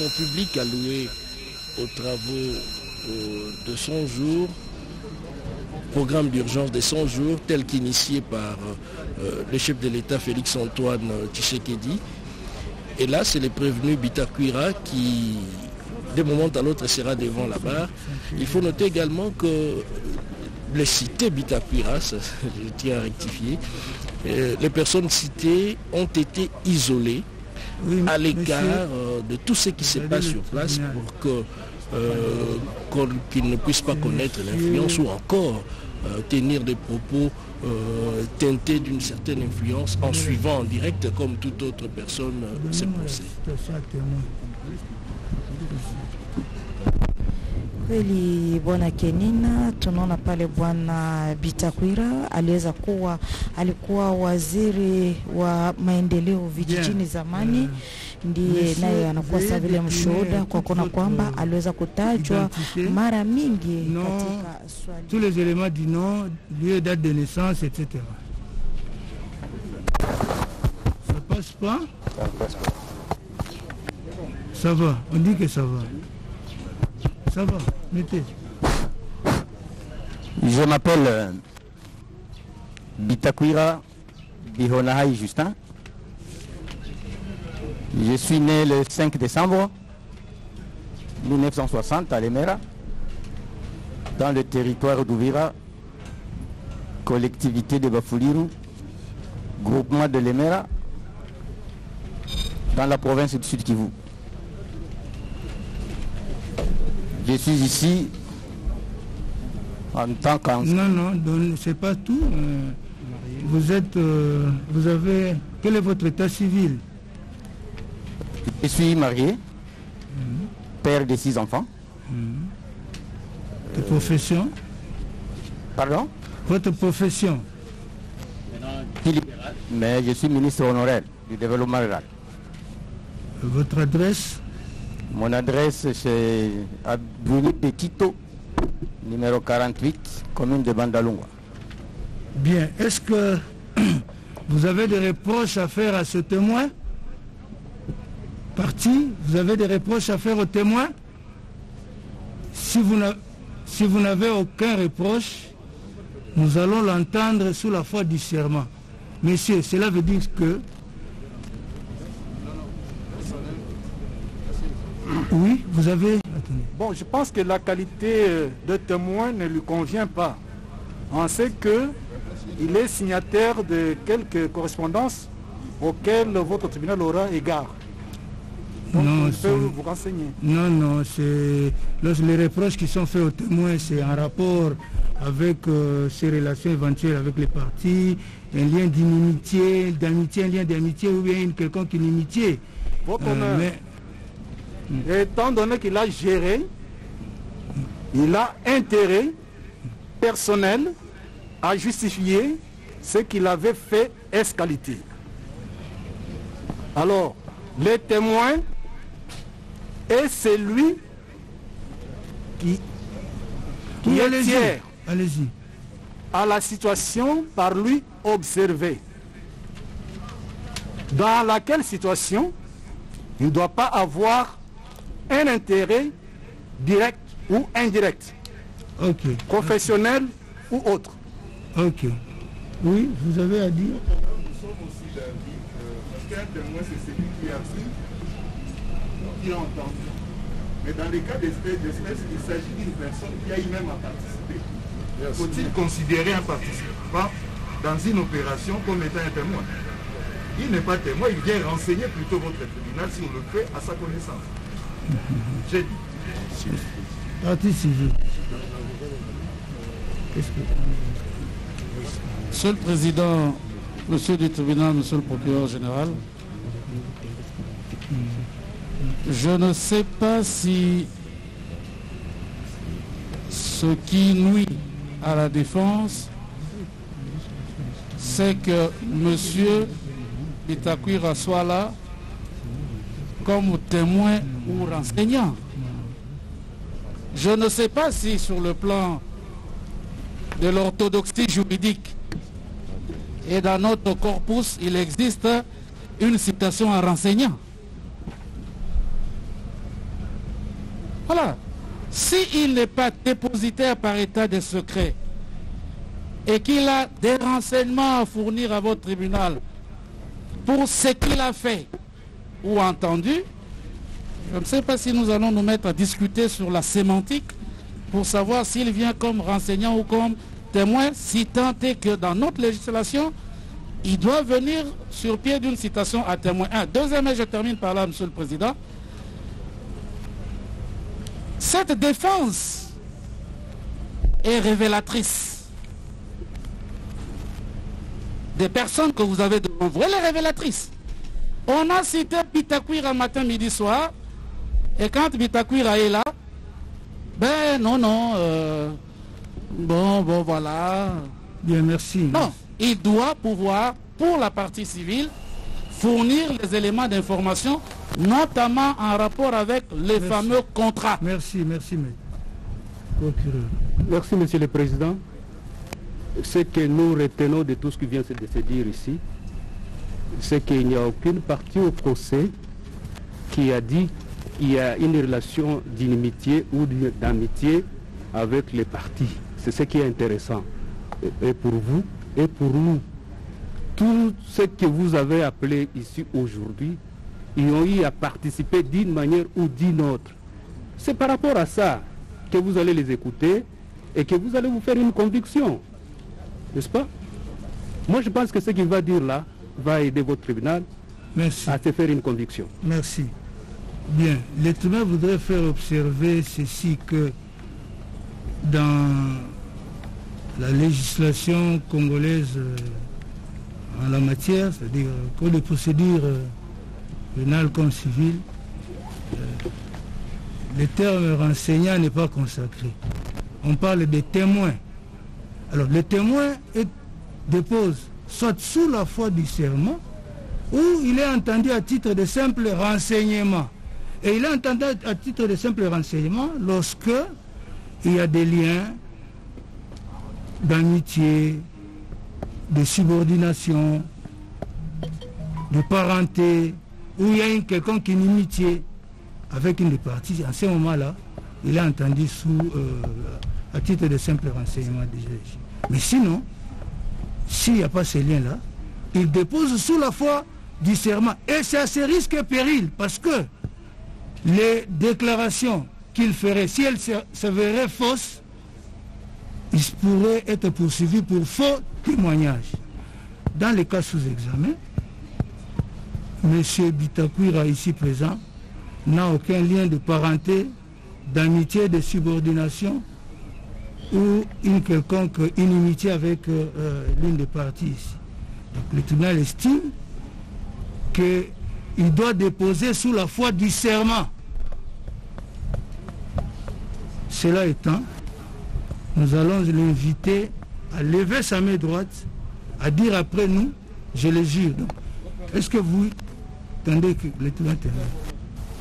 fonds publics alloués aux travaux de 100 jours, programme d'urgence des 100 jours, tel qu'initié par le chef de l'État Félix-Antoine Tshisekedi. Et là, c'est le prévenu Bitakwira qui, d'un moment à l'autre, sera devant la barre. Il faut noter également que les cités Bitakwira, je tiens à rectifier, les personnes citées ont été isolées à l'écart de tout ce qui se passe sur place pour qu'ils ne puissent pas connaître l'influence ou encore tenir des propos teintés d'une certaine influence en suivant en direct comme toute autre personne ses pensées. Kweli bwana Kenina, tunaona pale bwana Bitakwira alikuwa waziri wa maendeleo vijijini zamani, ndiye naye anakuwa sawa vile mshuhuda kwa kuona kwamba aliweza kutajwa mara mingi katika swali. Tous les éléments du nom, lieu, date de naissance, etc. Ça passe pas? Ça passe pas. Ça va, on dit que ça va. Ça va, mettez. Je m'appelle Bitakwira Bihonahai Justin. Je suis né le 5 décembre 1960 à Lemera, dans le territoire d'Ouvira, collectivité de Bafuliru, groupement de Lemera, dans la province du Sud Kivu. Je suis ici en tant qu'ancien. Non, c'est pas tout. Vous avez... Quel est votre état civil? Je suis marié, père de 6 enfants. De profession? Pardon? Votre profession? Mais je suis ministre honoraire du développement rural. Votre adresse? Mon adresse, c'est à Bruni Petito, numéro 48, commune de Bandalungwa. Bien. Est-ce que vous avez des reproches à faire à ce témoin? Parti, vous avez des reproches à faire au témoin? Si vous n'avez aucun reproche, nous allons l'entendre sous la foi du serment. Messieurs, cela veut dire que... Oui, vous avez... Attendez. Bon, je pense que la qualité de témoin ne lui convient pas. On sait qu'il est signataire de quelques correspondances auxquelles votre tribunal aura égard. Donc, non, il peut vous renseigner. Non, c'est... Les reproches qui sont faits aux témoins, c'est en rapport avec ses relations éventuelles avec les partis, un lien d'amitié, un lien d'amitié ou bien une quelconque inimitié. Votre honneur. Étant donné qu'il a géré, il a intérêt personnel à justifier ce qu'il avait fait escalité. Alors, les témoins et celui qui est tiers à la situation par lui observée. Dans laquelle situation il ne doit pas avoir un intérêt direct ou indirect, professionnel ou autre. Ok. Oui, vous avez à dire. Nous sommes aussi d'avis, parce qu'un témoin, c'est celui qui a vu, qui a entendu. Mais dans les cas d'espèce, il s'agit d'une personne qui a eu-même à participer. Faut-il considérer un participant dans une opération comme étant un témoin? Il n'est pas témoin, il vient renseigner plutôt votre tribunal sur le fait à sa connaissance. J'ai dit. Partie civile. Monsieur le Président, Monsieur du tribunal, Monsieur le procureur général, je ne sais pas si ce qui nuit à la défense, c'est que Monsieur Bitakwira soit là comme témoin ou renseignant. Je ne sais pas si sur le plan de l'orthodoxie juridique et dans notre corpus, il existe une citation à renseignant. Voilà. S'il n'est pas dépositaire par état de secret et qu'il a des renseignements à fournir à votre tribunal pour ce qu'il a fait ou entendu, je ne sais pas si nous allons nous mettre à discuter sur la sémantique pour savoir s'il vient comme renseignant ou comme témoin, si tant est que dans notre législation, il doit venir sur pied d'une citation à témoin. Deuxième, et je termine par là, Monsieur le Président. Cette défense est révélatrice. Des personnes que vous avez devant vous, elle est révélatrice. On a cité Bitakwira matin, midi, soir, et quand Bitakwira est là, ben non, bon, voilà. Bien, merci. Non, il doit pouvoir, pour la partie civile, fournir les éléments d'information, notamment en rapport avec les fameux contrats. Merci, maître. Procureur. Merci, Monsieur le Président. Ce que nous retenons de tout ce qui vient de se dire ici, c'est qu'il n'y a aucune partie au procès qui a dit qu'il y a une relation d'inimitié ou d'amitié avec les partis. C'est ce qui est intéressant. Et pour vous, et pour nous, tout ce que vous avez appelé ici aujourd'hui, ils ont eu à participer d'une manière ou d'une autre. C'est par rapport à ça que vous allez les écouter et que vous allez vous faire une conviction. N'est-ce pas? Moi, je pense que ce qu'il va dire là va aider votre tribunal à se faire une conviction. Merci. Bien. Le tribunal voudrait faire observer ceci, que dans la législation congolaise en la matière, c'est-à-dire code de procédure pénale comme civile, le terme renseignant n'est pas consacré. On parle des témoins. Alors, le témoin dépose soit sous la foi du serment, ou il est entendu à titre de simple renseignement. Et il est entendu à titre de simple renseignement lorsque il y a des liens d'amitié, de subordination, de parenté, où il y a une quelconque inimitié avec une des parties. En ce moment-là, il est entendu à titre de simple renseignement déjà. Mais sinon, s'il n'y a pas ces liens-là, il dépose sous la foi du serment. Et c'est à ses risques et périls, parce que les déclarations qu'il ferait, si elles s'avéreraient fausses, il pourrait être poursuivi pour faux témoignage. Dans les cas sous examen, M. Bitakwira, ici présent, n'a aucun lien de parenté, d'amitié, de subordination ou une quelconque inimitié avec l'une des parties ici. Donc le tribunal estime qu'il doit déposer sous la foi du serment. Cela étant, nous allons l'inviter à lever sa main droite, à dire après nous, je le jure. Est-ce que vous attendez que le tribunal termine?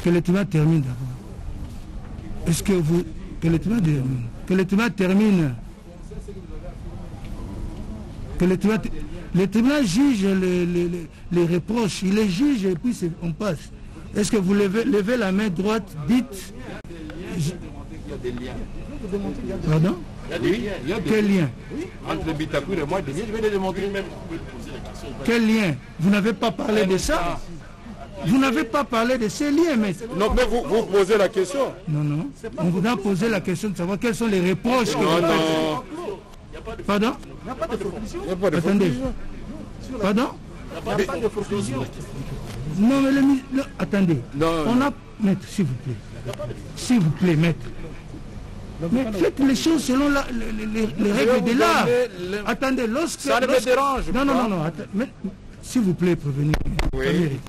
Que le tribunal termine d'abord. Est-ce que vous... Que le tribunal termine. Que le tribunal termine. Que le tribunal juge les reproches. Il les juge et puis on passe. Est-ce que vous levez la main droite, dites... Il y a des liens. Pardon? Oui, il y a des Quel lien? entre Bitakwira et moi, je vais les démontrer même. Quel lien? Vous n'avez pas parlé de ça? Vous n'avez pas parlé de ces liens, mais... Non, mais vous posez la question. Non. On vous a posé la question de savoir quels sont les reproches que vous faites. Pardon? Il n'y a pas de Attendez. Pardon? Il n'y a pas de forclusion. Non, mais attendez. Non. On a... Maître, s'il vous plaît. S'il vous plaît, maître. Mais faites les choses selon les règles de l'art. Attendez, lorsque... Ça ne me dérange pas. Non. S'il vous plaît, prévenez. Oui.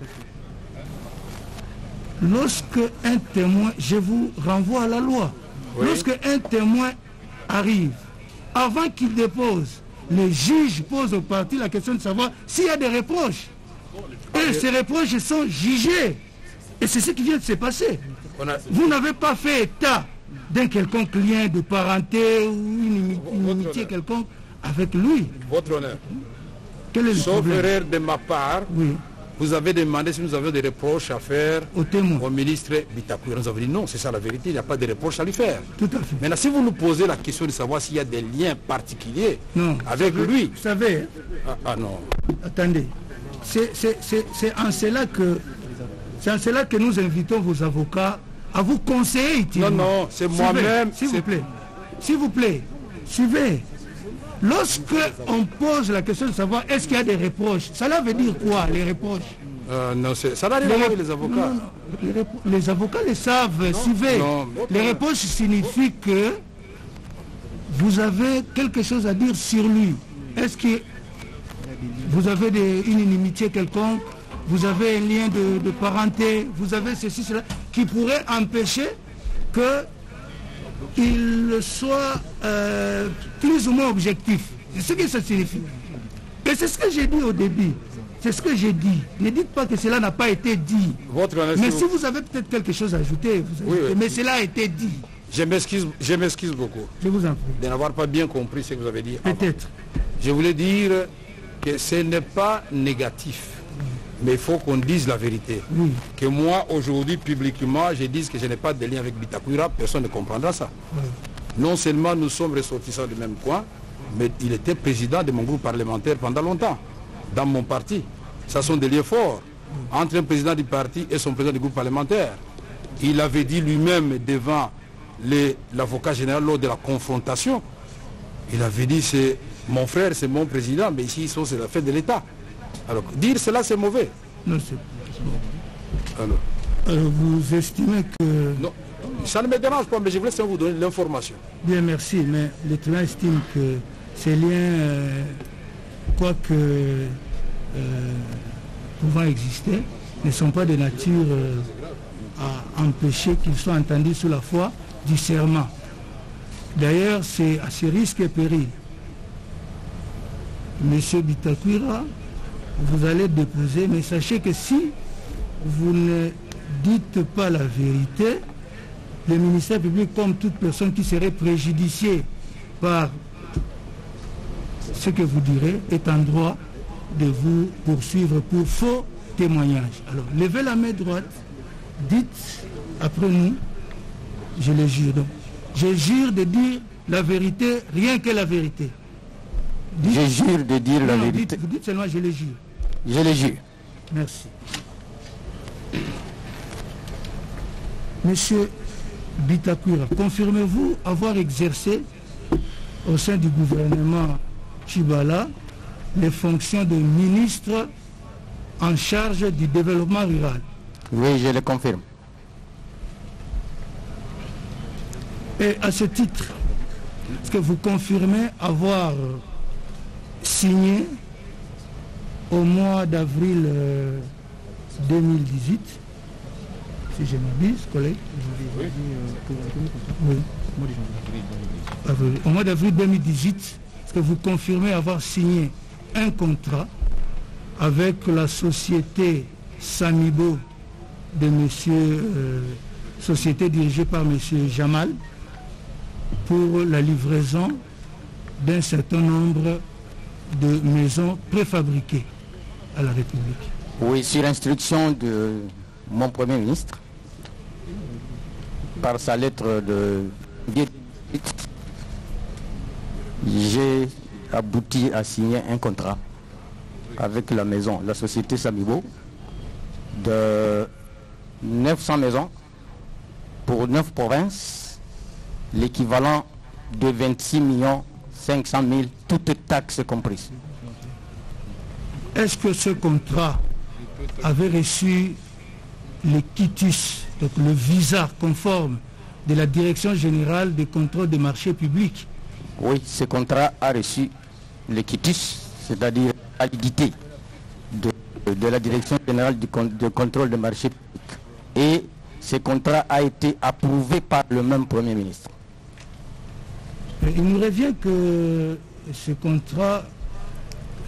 Lorsque un témoin, je vous renvoie à la loi, Oui. Lorsque un témoin arrive, avant qu'il dépose, le juge pose aux parties la question de savoir s'il y a des reproches. Et ces reproches sont jugés. Et c'est ce qui vient de se passer. Vous n'avez pas fait état d'un quelconque lien de parenté ou une inimitié quelconque avec lui. Votre honneur. Quel est le Sauf problème? erreur de ma part, Oui. vous avez demandé si nous avions des reproches à faire au ministre Bitakouira. Nous avons dit non, c'est ça la vérité, il n'y a pas de reproches à lui faire. Tout à fait. Maintenant, si vous nous posez la question de savoir s'il y a des liens particuliers avec lui... Vous savez... non. Attendez. C'est en cela que nous invitons vos avocats à vous conseiller utilement. Non, c'est moi-même. S'il vous plaît, suivez. Lorsque on pose la question de savoir est-ce qu'il y a des reproches, cela veut dire quoi, les reproches? Non, ça n'arrive pas avec les avocats. Les avocats le savent, suivez. Les reproches signifient que vous avez quelque chose à dire sur lui. Est-ce que vous avez une inimitié quelconque, vous avez un lien de parenté, vous avez ceci, cela, qui pourrait empêcher qu'il soit plus ou moins objectif. C'est ce que ça signifie. Et c'est ce que j'ai dit au début. C'est ce que j'ai dit. Ne dites pas que cela n'a pas été dit. Mais si vous avez peut-être quelque chose à ajouter, mais cela a été dit. Je m'excuse beaucoup. Je vous en prie. De n'avoir pas bien compris ce que vous avez dit. Peut-être. Je voulais dire que ce n'est pas négatif. Mais il faut qu'on dise la vérité. Oui. Que moi, aujourd'hui, publiquement, je dise que je n'ai pas de lien avec Bitakouira, personne ne comprendra ça. Oui. Non seulement nous sommes ressortissants du même coin, mais il était président de mon groupe parlementaire pendant longtemps, dans mon parti. Ça sont des liens forts entre un président du parti et son président du groupe parlementaire. Il avait dit lui-même devant l'avocat général lors de la confrontation, il avait dit c'est mon frère, c'est mon président, mais ici c'est la fête de l'État. Alors, dire cela, c'est mauvais. Non, c'est bon. Alors, vous estimez que... Non, ça ne me dérange pas, mais je voulais vous donner l'information. Bien, merci, mais le tribunal estime que ces liens, quoique pouvant exister, ne sont pas de nature à empêcher qu'ils soient entendus sous la foi du serment. D'ailleurs, c'est à ce risque et péril. Monsieur Bitakouira, vous allez déposer, mais sachez que si vous ne dites pas la vérité, le ministère public, comme toute personne qui serait préjudiciée par ce que vous direz, est en droit de vous poursuivre pour faux témoignages. Alors, levez la main droite, dites après nous, je le jure. Donc, je jure de dire la vérité, rien que la vérité. Dites, je jure de dire la vérité. Vous dites seulement je le jure. Je le jure. Merci. Monsieur Bitakouira, confirmez-vous avoir exercé au sein du gouvernement Tchibala les fonctions de ministre en charge du développement rural? Oui, je le confirme. Et à ce titre, est-ce que vous confirmez avoir signé au mois d'avril 2018, si je m'abuse, collègue, oui. Au mois d'avril 2018, est-ce que vous confirmez avoir signé un contrat avec la société Samibo de société dirigée par monsieur Jamal, pour la livraison d'un certain nombre de maisons préfabriquées à la République? Oui, sur instruction de mon Premier ministre, par sa lettre de... j'ai abouti à signer un contrat avec la maison, la société Samibo, de 900 maisons pour 9 provinces, l'équivalent de 26 500 000, toutes taxes comprises. Est-ce que ce contrat avait reçu le quitus, donc le visa conforme de la Direction générale des contrôles des marchés publics? Oui, ce contrat a reçu le quitus, c'est-à-dire la validité de la Direction générale de contrôle des marchés publics. Et ce contrat a été approuvé par le même Premier ministre. Il nous revient que ce contrat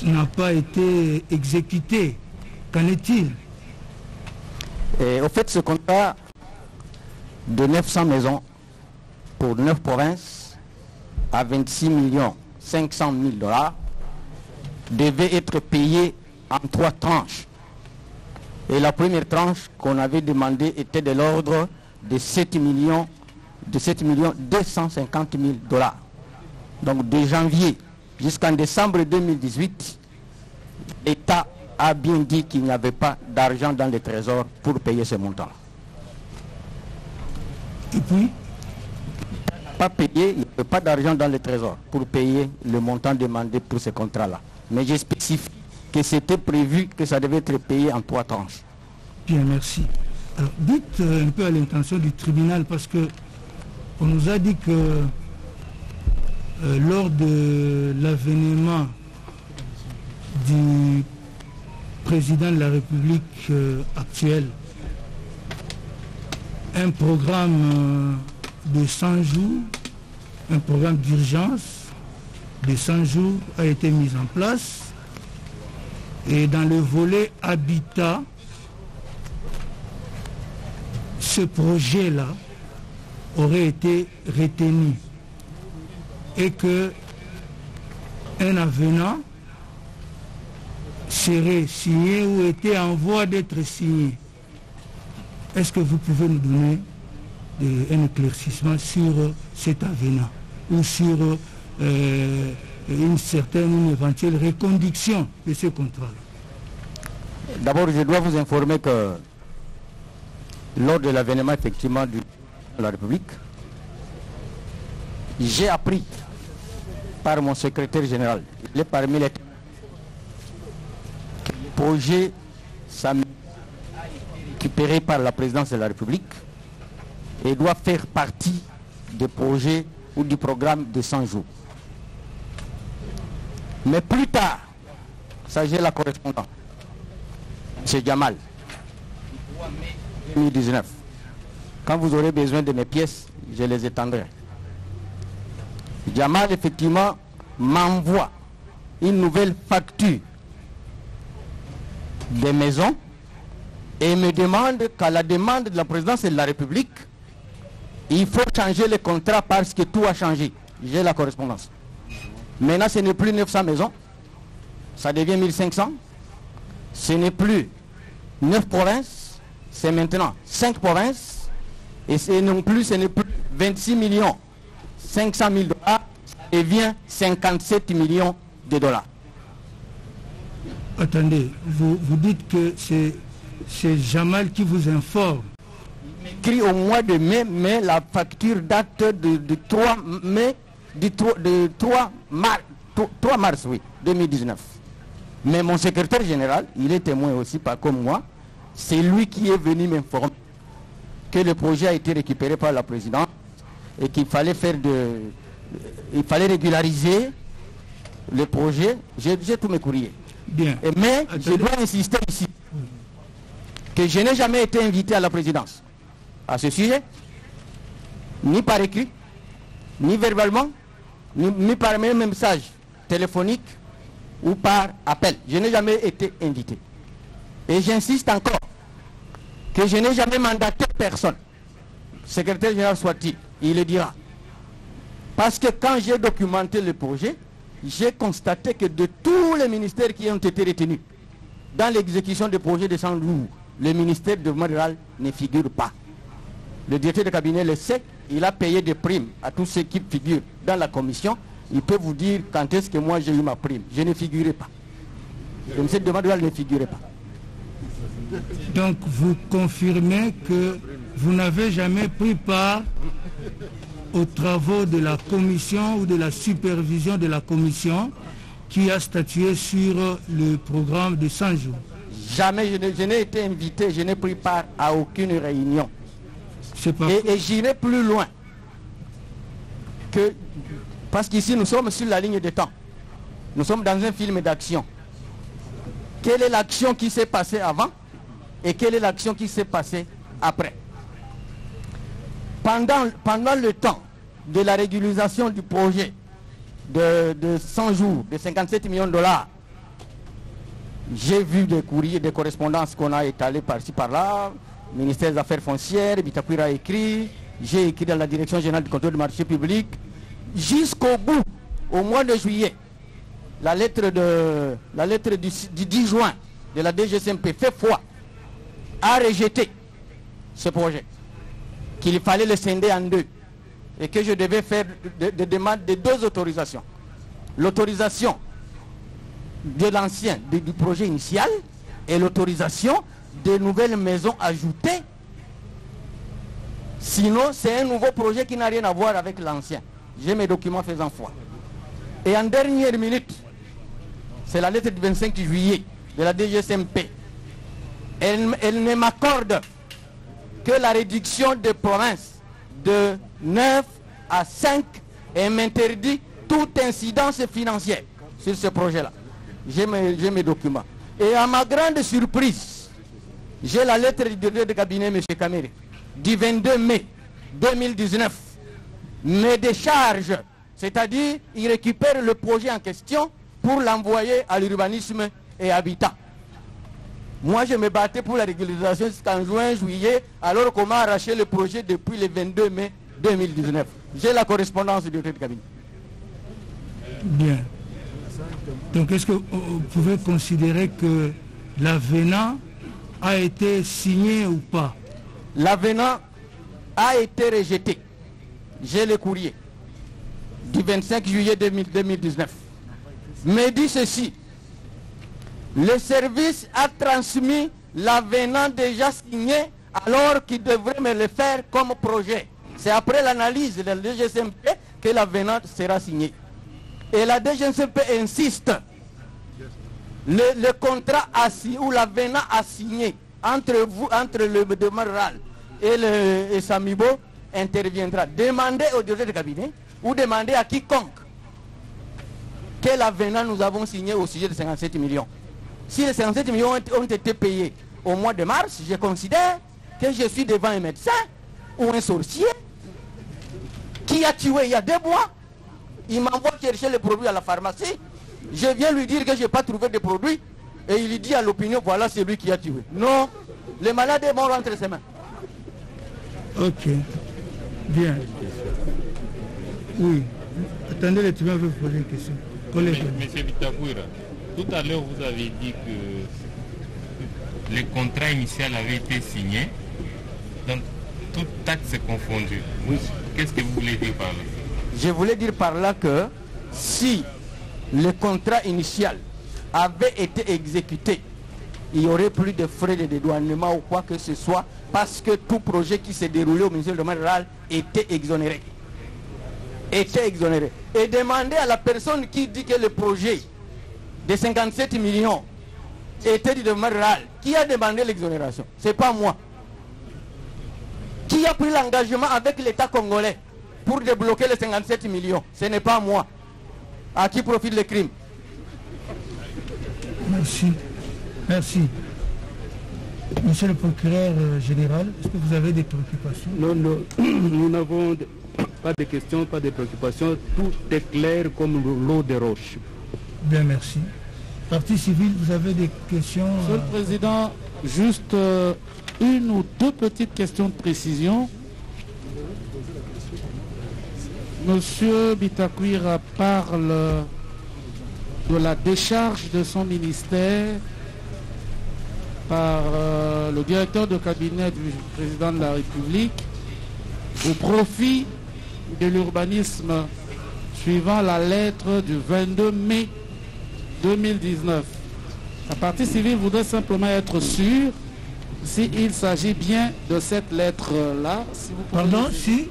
n'a pas été exécuté. Qu'en est-il? Au fait, ce contrat de 900 maisons pour 9 provinces à 26 500 000 $ devait être payé en 3 tranches. Et la première tranche qu'on avait demandée était de l'ordre de 7 millions 250 000 $. Donc de janvier jusqu'en décembre 2018, l'État a bien dit qu'il n'y avait pas d'argent dans les trésors pour payer ce montant. Et puis pas payé, il n'y avait pas d'argent dans les trésors pour payer le montant demandé pour ce contrat-là. Mais j'ai spécifié que c'était prévu que ça devait être payé en 3 tranches. Bien, merci. Alors, dites un peu à l'intention du tribunal, parce que on nous a dit que lors de l'avènement du président de la République actuel, un programme de 100 jours, un programme d'urgence de 100 jours a été mis en place, et dans le volet habitat, ce projet-là aurait été retenu et que un avenant serait signé ou était en voie d'être signé. Est-ce que vous pouvez nous donner un éclaircissement sur cet avenant ou sur une éventuelle reconduction de ce contrat? D'abord, je dois vous informer que lors de l'avènement effectivement de la République, j'ai appris par mon secrétaire général, il est parmi les projets récupérés par la présidence de la République et doit faire partie des projets ou du programme de 100 jours. Mais plus tard, ça j'ai la correspondance, M. Jamal, 2019. Quand vous aurez besoin de mes pièces, je les étendrai. Jamal, effectivement, m'envoie une nouvelle facture des maisons et me demande qu'à la demande de la présidence de la République, il faut changer le contrat parce que tout a changé. J'ai la correspondance. Maintenant, ce n'est plus 900 maisons, ça devient 1500. Ce n'est plus 9 provinces, c'est maintenant 5 provinces. Et ce n'est plus 26 millions 500 000 $, ça devient 57 millions de dollars. Attendez, vous dites que c'est Jamal qui vous informe. Écrit au mois de mai, mais la facture date de 3 mai, de 3 mars, oui, 2019. Mais mon secrétaire général, il est témoin aussi, pas comme moi, c'est lui qui est venu m'informer que le projet a été récupéré par la présidence et qu'il fallait régulariser le projet. J'ai tous mes courriers. Bien. Mais je dois insister ici que je n'ai jamais été invité à la présidence à ce sujet, ni par écrit, ni verbalement, ni par même message téléphonique ou par appel. Je n'ai jamais été invité. Et j'insiste encore que je n'ai jamais mandaté personne. Secrétaire général soit-il, il le dira. Parce que quand j'ai documenté le projet, j'ai constaté que de tous les ministères qui ont été retenus dans l'exécution des projets de 100 jours, le ministère de rural ne figure pas. Le directeur de cabinet le sait, il a payé des primes à tous ceux qui figurent dans la commission. Il peut vous dire quand est-ce que moi j'ai eu ma prime. Je ne figurais pas. Le ministère de rural ne figurait pas. Donc vous confirmez que vous n'avez jamais pris part aux travaux de la commission ou de la supervision de la commission qui a statué sur le programme de 100 jours. Jamais, je n'ai été invité, je n'ai pris part à aucune réunion. Et j'irai plus loin que, parce qu'ici nous sommes sur la ligne de temps. Nous sommes dans un film d'action. Quelle est l'action qui s'est passée avant et quelle est l'action qui s'est passée après? Pendant le temps de la régularisation du projet de 100 jours, de 57 millions de $, j'ai vu des courriers, des correspondances qu'on a étalées par-ci par-là. Ministère des Affaires foncières, Bitakwira a écrit, j'ai écrit dans la Direction générale du contrôle du marché public, jusqu'au bout, au mois de juillet, la lettre du 10 juin de la DGCMP fait foi a rejeté ce projet, qu'il fallait le scinder en deux et que je devais faire des demandes de 2 autorisations. L'autorisation de l'ancien, du projet initial, et l'autorisation de nouvelles maisons ajoutées. Sinon, c'est un nouveau projet qui n'a rien à voir avec l'ancien. J'ai mes documents faisant foi. Et en dernière minute, c'est la lettre du 25 juillet de la DGSMP. Elle ne m'accorde que la réduction des provinces de 9 à 5 et m'interdit toute incidence financière sur ce projet-là. J'ai mes documents. Et à ma grande surprise, j'ai la lettre du directeur de cabinet, M. Kamere, du 22 mai 2019, me décharge, c'est-à-dire il récupère le projet en question pour l'envoyer à l'urbanisme et habitat. Moi, je me battais pour la régularisation jusqu'en juin, juillet, alors qu'on m'a arraché le projet depuis le 22 mai 2019. J'ai la correspondance du directeur de cabinet. Bien. Donc, est-ce que vous pouvez considérer que l'avenant a été signé ou pas? L'avenant a été rejeté. J'ai le courrier du 25 juillet 2019. Me dit ceci: le service a transmis l'avenant déjà signé alors qu'il devrait me le faire comme projet. C'est après l'analyse de la DGSMP que l'avenant sera signé. Et la DGSMP insiste. Le contrat ou l'avenant a signé entre vous, entre le demandeur rural et Samibo interviendra. Demandez au directeur de cabinet ou demandez à quiconque quel avenant nous avons signé au sujet de 57 millions. Si les 57 millions ont été payés au mois de mars, je considère que je suis devant un médecin ou un sorcier qui a tué il y a 2 mois. Il m'envoie chercher les produits à la pharmacie. Je viens lui dire que je n'ai pas trouvé de produits. Et il lui dit à l'opinion, voilà, c'est lui qui a tué. Non, le malade est mort entre ses mains. Ok. Bien. Oui. Attendez, le tueur veut poser une question. Monsieur Bitakouira, tout à l'heure vous avez dit que le contrat initial avait été signé, donc toute taxe confondue. Oui. Qu'est-ce que vous voulez dire par là? Je voulais dire par là que si le contrat initial avait été exécuté, il n'y aurait plus de frais de dédouanement ou quoi que ce soit, parce que tout projet qui s'est déroulé au ministère du domaine rural était exonéré. Et demander à la personne qui dit que le projet de 57 millions était du domaine rural, qui a demandé l'exonération? Ce n'est pas moi. Qui a pris l'engagement avec l'État congolais pour débloquer les 57 millions? Ce n'est pas moi. À qui profite le crime? Merci. Merci. Monsieur le procureur général, est-ce que vous avez des préoccupations? Non, non, nous n'avons pas de questions, pas de préoccupations. Tout est clair comme l'eau des roches. Bien, merci. Partie civile, vous avez des questions? Monsieur le Président, juste une ou 2 petites questions de précision. Monsieur Bitakouira parle de la décharge de son ministère par le directeur de cabinet du président de la République au profit de l'urbanisme suivant la lettre du 22 mai 2019. La partie civile voudrait simplement être sûre s'il s'agit bien de cette lettre-là. Si pardon, si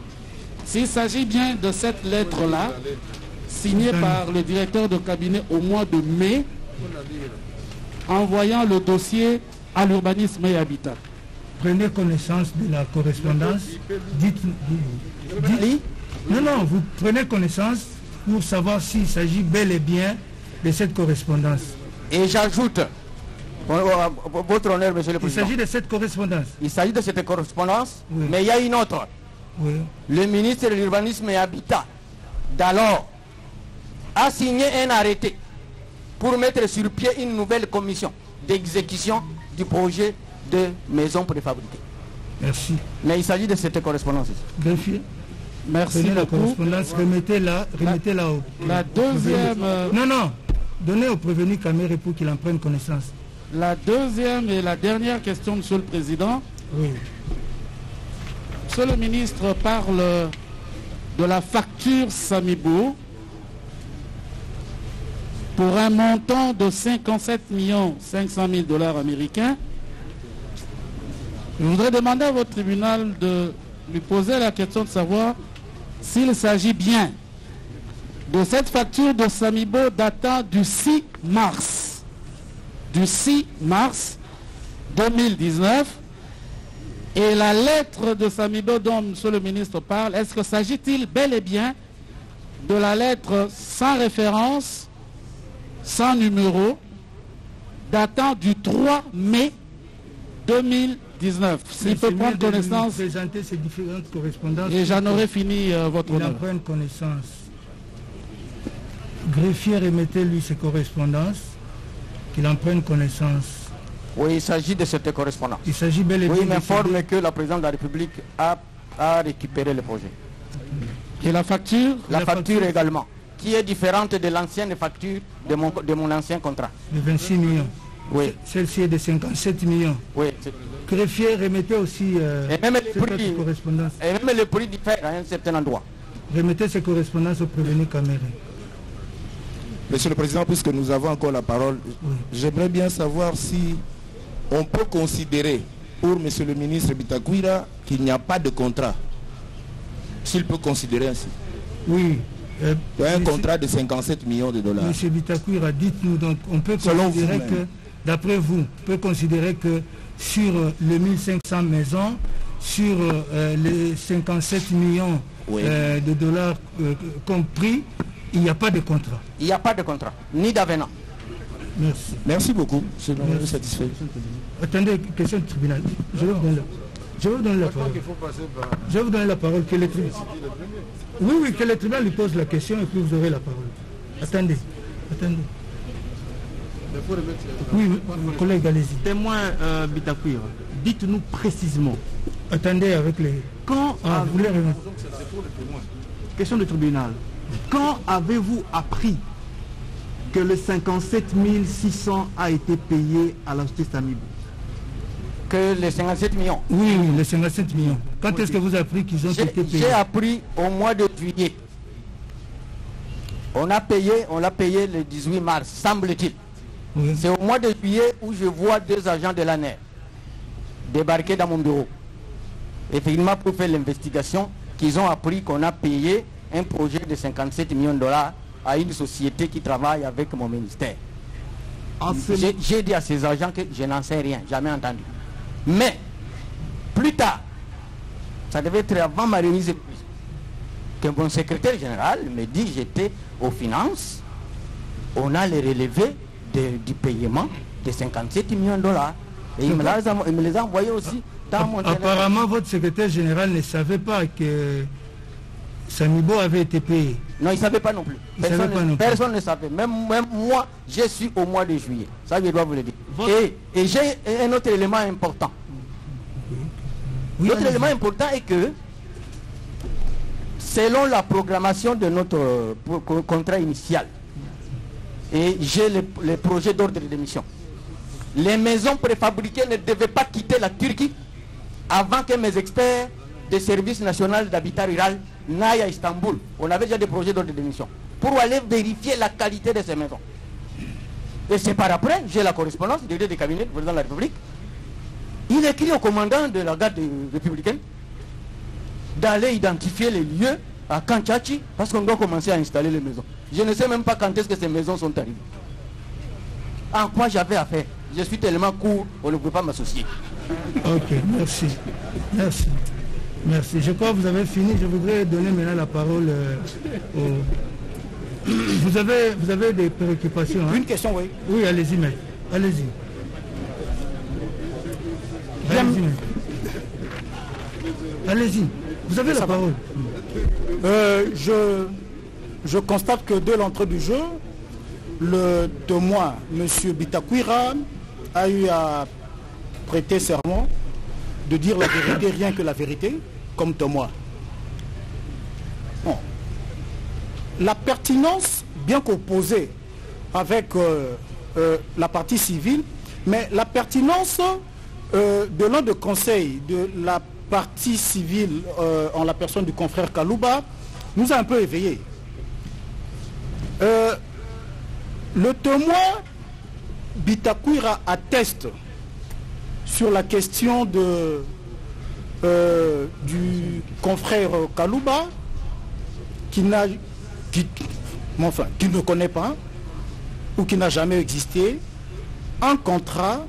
s'il s'agit bien de cette lettre-là, signée par le directeur de cabinet au mois de mai, envoyant le dossier à l'urbanisme et habitat. Prenez connaissance de la correspondance. Non, vous prenez connaissance pour savoir s'il s'agit bel et bien de cette correspondance. Et j'ajoute, votre honneur, monsieur le président. Il s'agit de cette correspondance. Il s'agit de cette correspondance, oui. Mais il y a une autre. Oui. Le ministre de l'Urbanisme et Habitat d'alors a signé un arrêté pour mettre sur pied une nouvelle commission d'exécution du projet de maison préfabriquée. Merci. Mais il s'agit de cette correspondance. Vérifiez. Merci beaucoup. La correspondance, remettez-la La deuxième... Non, donnez au prévenu Kamere pour qu'il en prenne connaissance. La deuxième et la dernière question, Monsieur le Président. Oui. Monsieur le ministre parle de la facture Samibo pour un montant de 57 500 000 $ américains. Je voudrais demander à votre tribunal de lui poser la question de savoir s'il s'agit bien de cette facture de Samibo datant du 6 mars 2019 et la lettre de Samibo dont Monsieur le ministre parle. Est-ce que s'agit-il bel et bien de la lettre sans référence, sans numéro, datant du 3 mai 2019? S'il peut prendre connaissance, présenter ces différentes correspondances. Et j'en aurai fini votre honneur. Il en prenne connaissance. Greffier, remettez-lui ses correspondances, qu'il en prenne connaissance. Oui, il s'agit de cette correspondance. Il s'agit bel et bien. Oui, il m'informe que la présidente de la République a récupéré le projet. Et la facture? La facture également, qui est différente de l'ancienne facture de mon ancien contrat. De 26 millions. Oui. Celle-ci est de 57 millions. Oui. Greffier, remettez aussi et même les correspondances. Et même le prix diffère à un certain endroit. Remettez ces correspondances au prévenu Caméré. Monsieur le Président, puisque nous avons encore la parole, oui, j'aimerais bien savoir si on peut considérer pour Monsieur le ministre Bitakwira qu'il n'y a pas de contrat. S'il peut considérer ainsi. Oui. Un contrat de 57 millions de $. Monsieur Bitakwira, dites-nous donc, on peut considérer que, d'après vous, on peut considérer que sur les 1500 maisons, sur les 57 millions de dollars compris, il n'y a pas de contrat. Il n'y a pas de contrat, ni d'avenant. Merci. Merci beaucoup. Je suis satisfait. Attendez, question du tribunal. Je vais vous donner la parole. Je vais vous donner la parole. Que le tribunal... Oui, que le tribunal lui pose la question et puis vous aurez la parole. Attendez. Oui, collègue, allez-y. Témoin Bitakwira, dites-nous précisément. Attendez avec les... Quand vous voulez remettre... Question du tribunal. Quand avez-vous appris que le 57 600 a été payé à la société Samibo? Que les 57 millions? Oui, les 57 millions. Quand est-ce que vous avez appris qu'ils ont été payés? J'ai appris au mois de juillet. On l'a payé le 18 mars, semble-t-il. Oui. C'est au mois de juillet où je vois 2 agents de l'ANER débarquer dans mon bureau. Effectivement, pour faire l'investigation, qu'ils ont appris qu'on a payé un projet de 57 millions de $, à une société qui travaille avec mon ministère. J'ai dit à ces agents que je n'en sais rien, jamais entendu. Mais, plus tard, ça devait être avant ma remise, que mon secrétaire général me dit j'étais aux finances, on a les relevés du paiement de 57 millions de $. Et il me les a envoyés aussi dans mon téléphone. Apparemment, votre secrétaire général ne savait pas que Samibo avait été payé. Non, il ne savait pas non plus. Personne ne savait. Même moi, je suis au mois de juillet. Ça, je dois vous le dire. Et j'ai un autre élément important. L'autre élément important est que, selon la programmation de notre contrat initial, et j'ai les projets d'ordre de démission, les maisons préfabriquées ne devaient pas quitter la Turquie avant que mes experts des services nationaux d'habitat rural n'aillent à Istanbul. On avait déjà des projets d'ordre de démission pour aller vérifier la qualité de ces maisons. Et c'est par après, j'ai la correspondance du directeur du cabinet du président de la République. Il écrit au commandant de la garde républicaine d'aller identifier les lieux à Kanchachi parce qu'on doit commencer à installer les maisons. Je ne sais même pas quand est-ce que ces maisons sont arrivées. En quoi j'avais affaire? Je suis tellement court, on ne peut pas m'associer. Ok, merci. Merci. Je crois que vous avez fini. Je voudrais donner maintenant la parole au... Vous avez des préoccupations, hein? Une question, oui. Oui, allez-y, mais allez-y. Allez-y. Vous avez la parole. Je constate que dès l'entrée du jeu, le témoin, M. Bitakwira, a eu à prêter serment de dire la vérité, rien que la vérité, comme témoin. Bon. La pertinence, bien qu'opposée avec la partie civile, Mais la pertinence de l'un des conseils de la partie civile en la personne du confrère Kalouba nous a un peu éveillés. Le témoin Bitakwira atteste sur la question du confrère Kalouba qui ne connaît pas ou qui n'a jamais existé un contrat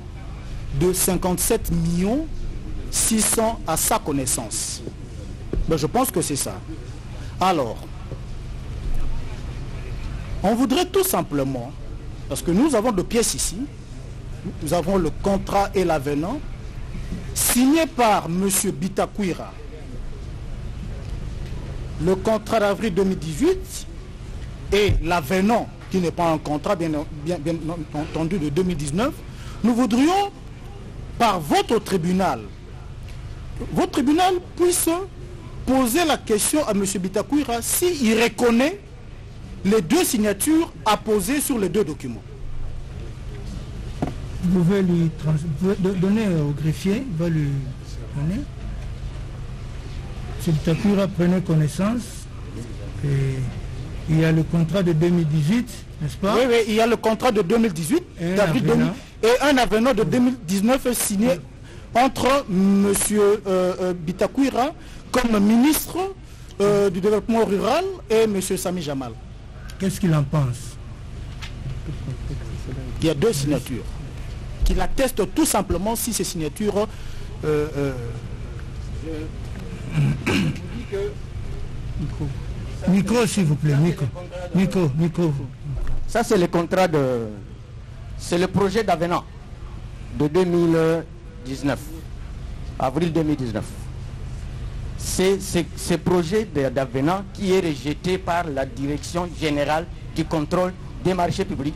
de 57 600 à sa connaissance. Ben, je pense que c'est ça. Alors, on voudrait tout simplement, parce que nous avons deux pièces ici, nous avons le contrat et l'avenant, signé par M. Bitakwira, le contrat d'avril 2018 et l'avenant, qui n'est pas un contrat bien entendu de 2019, nous voudrions, par votre tribunal puisse poser la question à M. Bitakwira s'il reconnaît les deux signatures apposées sur les deux documents. Vous pouvez lui donner au greffier, il va lui donner. M. Bitakwira prenait connaissance et il y a le contrat de 2018, n'est-ce pas? Oui, il y a le contrat de 2018 et un avenant de 2019 signé entre M. Bitakwira comme ministre du développement rural et M. Sami Jamal. Qu'est-ce qu'il en pense? Il y a deux signatures qui attestent tout simplement si ces signatures Micro, s'il vous plaît, micro. Ça, c'est le contrat de... C'est le projet d'avenant de 2019, avril 2019. C'est ce projet d'avenant qui est rejeté par la Direction générale du contrôle des marchés publics,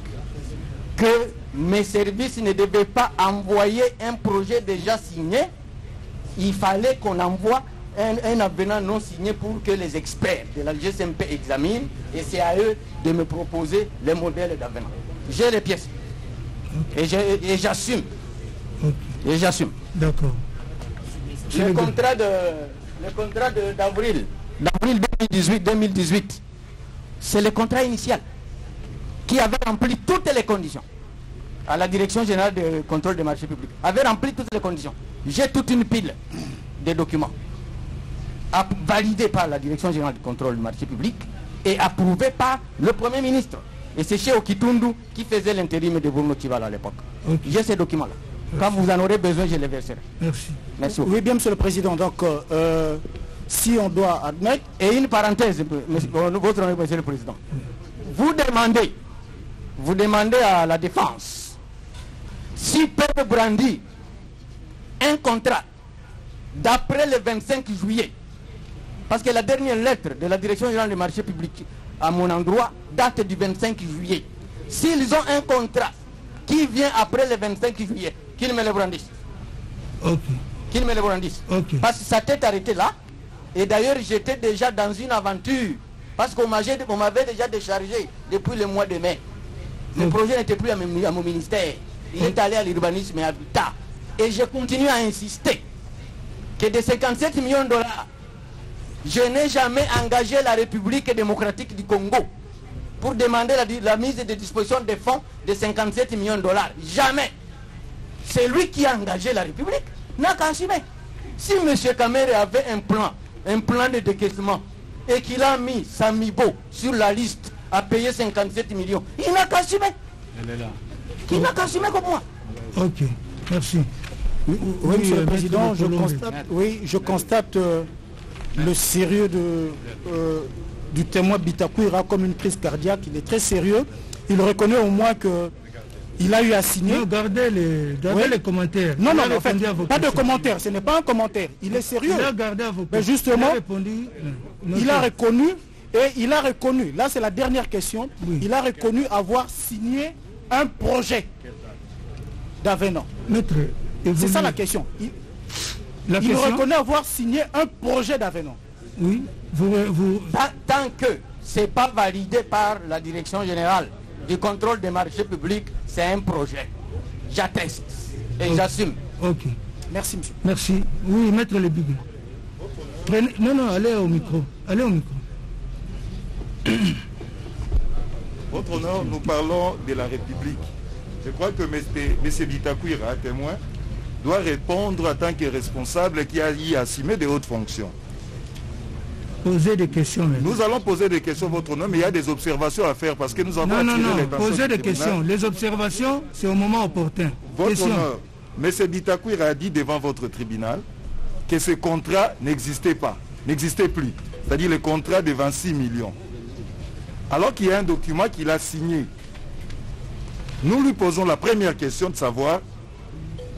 que mes services ne devaient pas envoyer un projet déjà signé. Il fallait qu'on envoie un avenant non signé pour que les experts de la GCMP examinent, et c'est à eux de me proposer les modèles d'avenant. J'ai les pièces et j'assume. Et j'assume. D'accord. Le contrat d'avril 2018, c'est le contrat initial qui avait rempli toutes les conditions. À la Direction générale de contrôle des marchés publics avait rempli toutes les conditions. J'ai toute une pile de documents validés par la Direction générale du contrôle des marchés publics et approuvés par le Premier ministre. Et c'est chez Okitundu qui faisait l'intérim de Bruno Tchivala à l'époque. Okay. J'ai ces documents-là. Quand vous en aurez besoin, je les verserai. Merci. Merci beaucoup. Oui, bien, Monsieur le Président. Donc, si on doit admettre... Et une parenthèse, votre honneur, Monsieur le Président. Vous demandez à la défense s'ils peuvent brandir un contrat d'après le 25 juillet. Parce que la dernière lettre de la Direction générale des marchés publics à mon endroit date du 25 juillet. S'ils ont un contrat qui vient après le 25 juillet, qu'ils me le brandissent. Ok. Qu'ils me le brandissent. Okay. Parce que ça t'est arrêté là. Et d'ailleurs, j'étais déjà dans une aventure. Parce qu'on m'avait déjà déchargé depuis le mois de mai. Le projet n'était plus à mon ministère. Il est allé à l'urbanisme et à l'habitat. Et je continue à insister que de 57 millions de dollars, je n'ai jamais engagé la République démocratique du Congo pour demander la mise de disposition des fonds de 57 millions de dollars. Jamais. C'est lui qui a engagé la République. N'a qu'à assumer. Si M. Kamere avait un plan de décaissement et qu'il a mis Samibo sur la liste à payer 57 millions, il n'a qu'à assumer. Il n'a qu'à assumer comme moi. Ok, merci. Oui, Monsieur le Président, je constate le sérieux du témoin Bitakwira comme une crise cardiaque. Il est très sérieux. Il reconnaît au moins qu'il a eu à signer. Non, gardez les commentaires. Non, en fait, pas de commentaires. Ce n'est pas un commentaire. Il est sérieux. Il a gardé à vos questions. Mais justement, il a reconnu, là c'est la dernière question, il a reconnu avoir signé un projet d'avenant. C'est ça la question. Il reconnaît avoir signé un projet d'avenant. Oui. Tant que ce n'est pas validé par la Direction générale du contrôle des marchés publics, c'est un projet. j'atteste et j'assume. Ok. Merci, monsieur. Merci. Oui, maître Le Bigou. Non, allez au micro. Allez au micro. Votre honneur, nous parlons de la République. Je crois que M. Bitakwira, témoin, doit répondre en tant que responsable qui a y assumé de hautes fonctions. Poser des questions. Maintenant. Nous allons poser des questions, votre honneur, mais il y a des observations à faire parce que nous avons attiré l'attention. Poser des questions. Les observations, c'est au moment opportun. Votre honneur, M. Bitakwira a dit devant votre tribunal que ce contrat n'existait pas, n'existait plus. C'est-à-dire le contrat de 26 millions. Alors qu'il y a un document qu'il a signé. Nous lui posons la première question de savoir,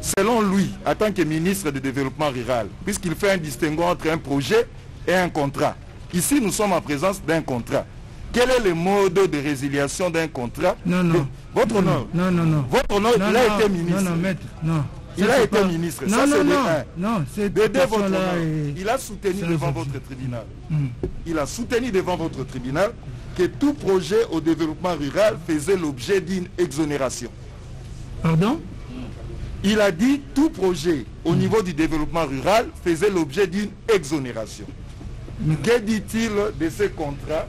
selon lui, en tant que ministre du Développement rural, puisqu'il fait un distinguo entre un projet et un contrat. Ici, nous sommes en présence d'un contrat. Quel est le mode de résiliation d'un contrat? Non. Votre honneur. Non. Votre honneur, il a été ministre. Non, maître, non. Il a été ministre. Non, ça, c'est non, c'est il a soutenu devant votre tribunal. Il a soutenu devant votre tribunal que tout projet au développement rural faisait l'objet d'une exonération. Pardon? Il a dit tout projet au niveau du développement rural faisait l'objet d'une exonération. Que dit-il de ce contrat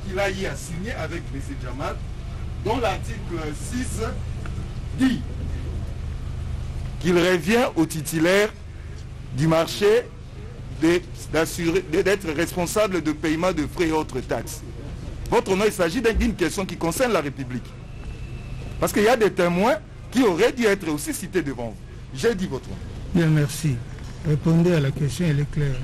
qu'il a y à signer avec M. Jamal, dont l'article 6 dit qu'il revient au titulaire du marché d'être responsable de paiement de frais et autres taxes. Votre honneur, il s'agit d'une question qui concerne la République. Parce qu'il y a des témoins qui auraient dû être aussi cités devant vous. J'ai dit votre honneur. Bien, merci. Répondez à la question, elle est claire.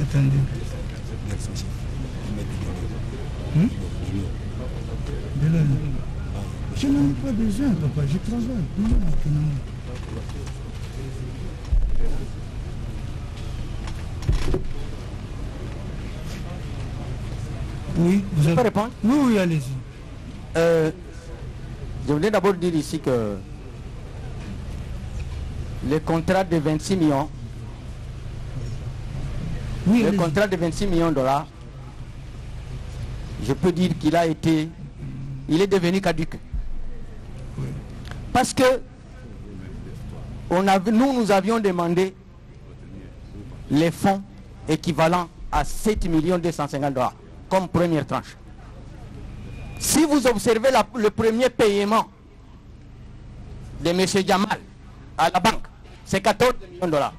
Attendez. Je n'en ai pas besoin, papa, je travaille. Oui, vous avez... répondre? Oui, allez-y. Je voulais d'abord dire ici que le contrat de 26 millions, le contrat de 26 millions de dollars, je peux dire qu'il est devenu caduc. Parce que nous avions demandé les fonds équivalents à 7 250 $. Comme première tranche. Si vous observez le premier paiement de M. Jamal à la banque, c'est 14 millions de $.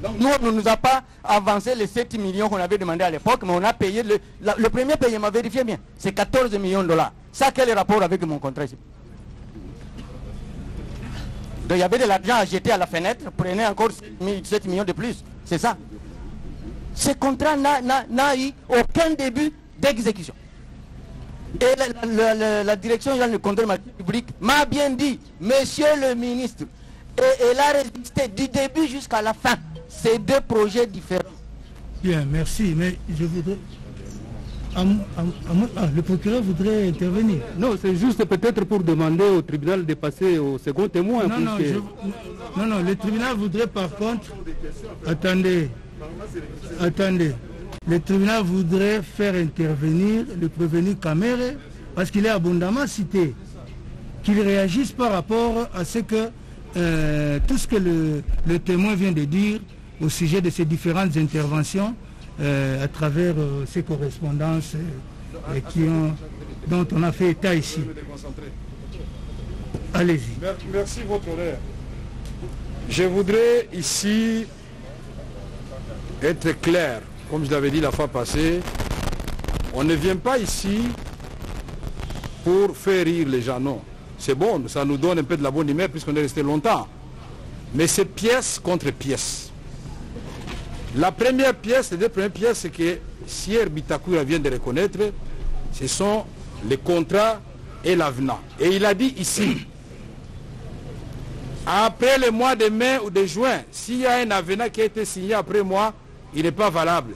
Donc nous, on ne nous a pas avancé les 7 millions qu'on avait demandé à l'époque, mais on a payé le premier paiement, vérifiez bien, c'est 14 millions de $. Ça, quel est le rapport avec mon contrat ici? Donc il y avait de l'argent à jeter à la fenêtre, prenez encore 7 millions de plus, c'est ça. Ce contrat n'a eu aucun début d'exécution. Et la direction générale du contrôle marché public m'a bien dit, monsieur le ministre, et elle a résisté du début jusqu'à la fin. C'est deux projets différents. Bien, merci, mais je voudrais... le procureur voudrait intervenir. Non, c'est juste peut-être pour demander au tribunal de passer au second témoin. Non, le tribunal voudrait par contre... Attendez. Le tribunal voudrait faire intervenir le prévenu Kamere parce qu'il est abondamment cité. Qu'il réagisse par rapport à ce que tout ce que le témoin vient de dire au sujet de ces différentes interventions à travers ces correspondances dont on a fait état ici. Allez-y. Merci, votre honneur. Je voudrais ici être clair, comme je l'avais dit la fois passée, on ne vient pas ici pour faire rire les gens, non. C'est bon, ça nous donne un peu de la bonne humeur puisqu'on est resté longtemps. Mais c'est pièce contre pièce. La première pièce, les deux premières pièces, c'est que Sier Bitakwira vient de reconnaître, ce sont les contrats et l'avenant. Et il a dit ici, après le mois de mai ou de juin, s'il y a un avenant qui a été signé après moi, il n'est pas valable.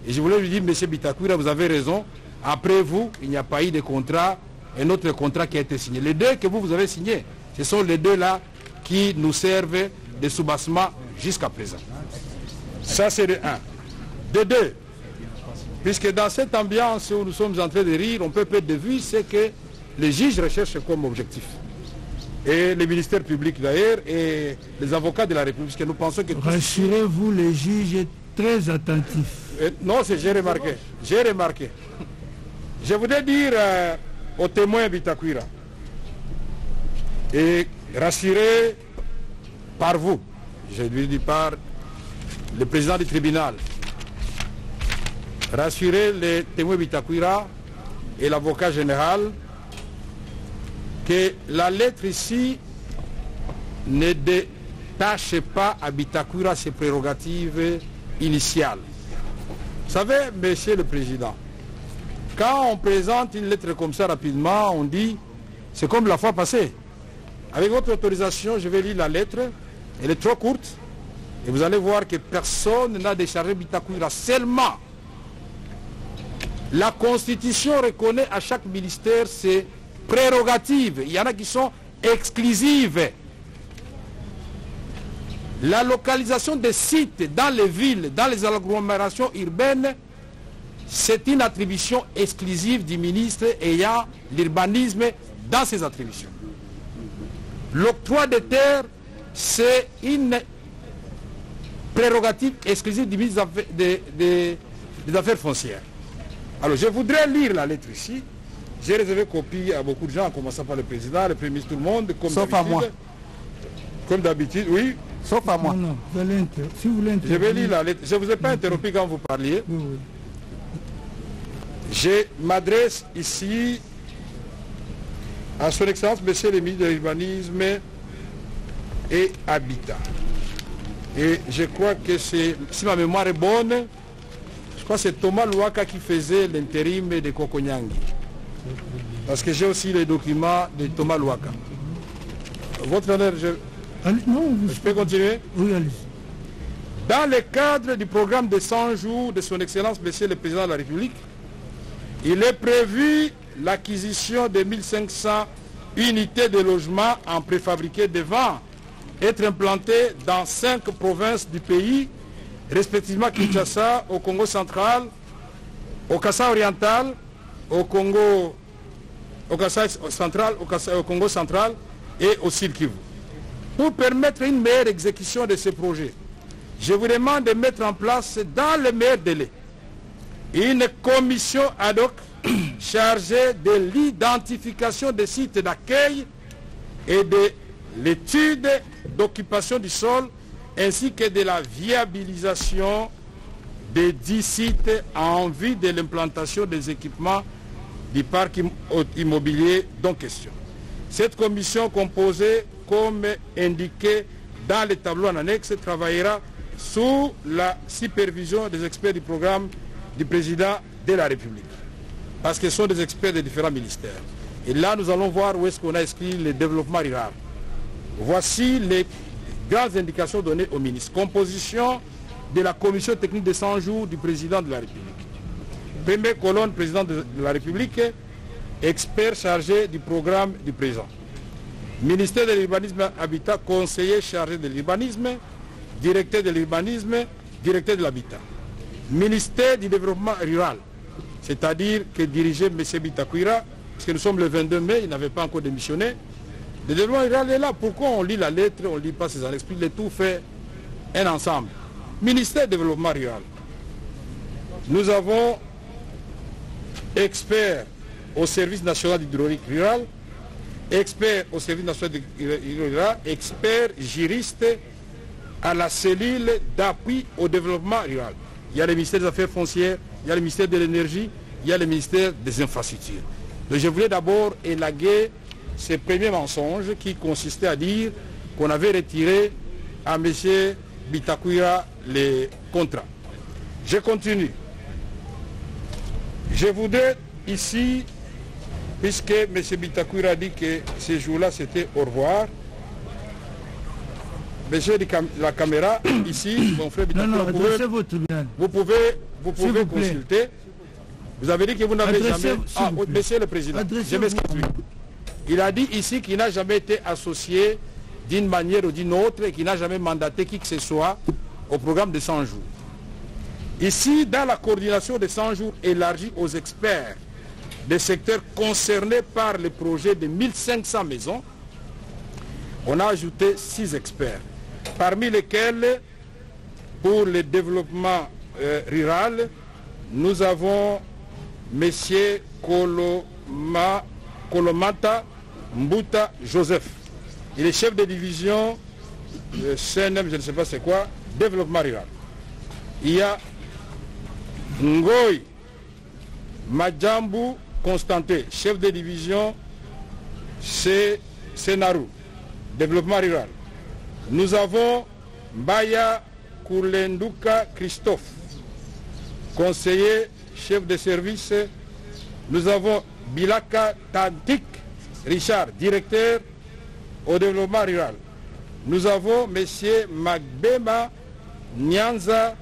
Et je voulais lui dire, monsieur Bitakwira, vous avez raison. Après vous, il n'y a pas eu de contrat, un autre contrat qui a été signé. Les deux que vous avez signés, ce sont les deux là qui nous servent de soubassement jusqu'à présent. Ça, c'est le 1. De deux, puisque dans cette ambiance où nous sommes en train de rire, on peut perdre de vue ce que les juges recherchent comme objectif. Et les ministères publics d'ailleurs, et les avocats de la République, parce que nous pensons que... Rassurez-vous, les juges très attentifs. Non, j'ai remarqué. J'ai remarqué. Je voudrais dire aux témoins Bitakwira, et rassurer par vous, je lui dis par le président du tribunal, rassurer les témoins Bitakwira et l'avocat général que la lettre ici ne détache pas à Bitakwira ses prérogatives initiales. Vous savez, monsieur le président, quand on présente une lettre comme ça rapidement, on dit, c'est comme la fois passée. Avec votre autorisation, je vais lire la lettre. Elle est trop courte. Et vous allez voir que personne n'a déchargé Bitakwira. Seulement, la Constitution reconnaît à chaque ministère ses prérogatives. Il y en a qui sont exclusives. La localisation des sites dans les villes, dans les agglomérations urbaines, c'est une attribution exclusive du ministre ayant l'urbanisme dans ses attributions. L'octroi des terres, c'est une prérogative exclusive du ministre des Affaires foncières. Alors je voudrais lire la lettre ici. J'ai réservé copie à beaucoup de gens, en commençant par le président, le premier ministre, tout le monde. Sauf à moi. Comme d'habitude, oui. Sauf à moi. Non, si vous voulez je vais lire la lettre. Je ne vous ai pas interrompu quand vous parliez. Oui, oui. Je m'adresse ici à son Excellence, Monsieur le ministre de l'Urbanisme et Habitat. Et je crois que c'est, si ma mémoire est bonne, je crois que c'est Thomas Louaka qui faisait l'intérim de Kokonyangi. Parce que j'ai aussi les documents de Thomas Louaka. Votre honneur, je peux continuer? Oui, allez. Dans le cadre du programme de 100 jours de son Excellence, Monsieur le Président de la République, il est prévu l'acquisition de 1500 unités de logement en préfabriqué devant être implantées dans 5 provinces du pays, respectivement Kinshasa, au Congo central, au Kassai oriental, au Kassai central, au Congo central et au Sud Kivu. Pour permettre une meilleure exécution de ce projet, je vous demande de mettre en place dans le meilleur délai une commission ad hoc chargée de l'identification des sites d'accueil et de l'étude d'occupation du sol ainsi que de la viabilisation des 10 sites en vue de l'implantation des équipements du parc immobilier dont question. Cette commission composée, comme indiqué dans le tableau en annexe, travaillera sous la supervision des experts du programme du président de la République. Parce que ce sont des experts de différents ministères. Et là, nous allons voir où est-ce qu'on a inscrit le développement rural. Voici les grandes indications données au ministre. Composition de la commission technique de 100 jours du président de la République. Première colonne, président de la République, expert chargé du programme du président. Ministère de l'urbanisme et habitat, conseiller chargé de l'urbanisme, directeur de l'urbanisme, directeur de l'habitat. Ministère du développement rural, c'est-à-dire que dirigeait M. Bitakwira, parce que nous sommes le 22 mai, il n'avait pas encore démissionné. Le développement rural est là. Pourquoi on lit la lettre, on ne lit pas ses annexes, puis le tout fait un ensemble. Ministère du développement rural. Nous avons expert au service national d'hydraulique rural, expert au service national d'hydraulique rural, expert juriste à la cellule d'appui au développement rural. Il y a le ministère des Affaires foncières, il y a le ministère de l'Énergie, il y a le ministère des Infrastructures. Donc je voulais d'abord élaguer ce premier mensonge qui consistait à dire qu'on avait retiré à M. Bitakwira les contrats. Je continue. Je voudrais ici, puisque M. Bitakwira dit que ce jour-là c'était au revoir, monsieur la caméra, ici, mon frère Bitakwira, vous pouvez consulter. Vous avez dit que vous n'avez jamais... Ah, monsieur le président, je m'excuse. Il a dit ici qu'il n'a jamais été associé d'une manière ou d'une autre et qu'il n'a jamais mandaté qui que ce soit au programme de 100 jours. Ici, dans la coordination des 100 jours élargie aux experts des secteurs concernés par le projet de 1500 maisons, on a ajouté 6 experts, parmi lesquels, pour le développement rural, nous avons M. Kolomata Mbuta Joseph. Il est chef de division CNM, je ne sais pas c'est quoi, développement rural. Il y a Ngoy Madjambu Constanté, chef de division Senaru, développement rural. Nous avons Mbaya Koulenduka Christophe, conseiller, chef de service. Nous avons Bilaka Tantik Richard, directeur au développement rural. Nous avons M. Magbema Nyanza,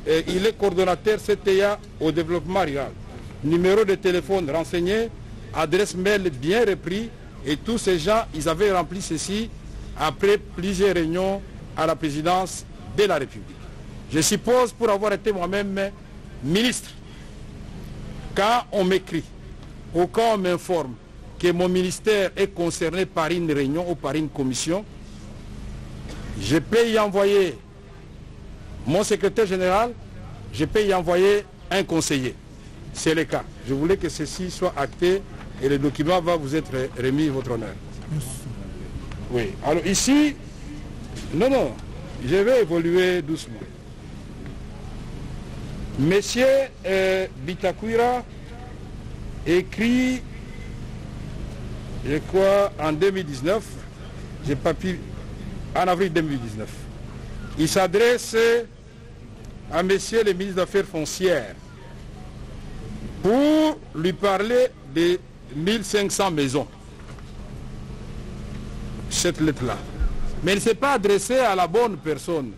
il est coordonnateur CTA au développement rural. Numéro de téléphone renseigné, adresse mail bien repris, et tous ces gens, ils avaient rempli ceci après plusieurs réunions à la présidence de la République. Je suppose, pour avoir été moi-même ministre, quand on m'écrit ou quand on m'informe que mon ministère est concerné par une réunion ou par une commission, je peux y envoyer mon secrétaire général, je peux y envoyer un conseiller. C'est le cas. Je voulais que ceci soit acté et le document va vous être remis, votre honneur. Oui. Alors ici, non, je vais évoluer doucement. Monsieur Bitakwira écrit, je crois, en 2019, j'ai pas pu, en avril 2019. Il s'adresse à monsieur le ministre des Affaires foncières pour lui parler de 1500 maisons. Cette lettre-là. Mais il ne s'est pas adressé à la bonne personne.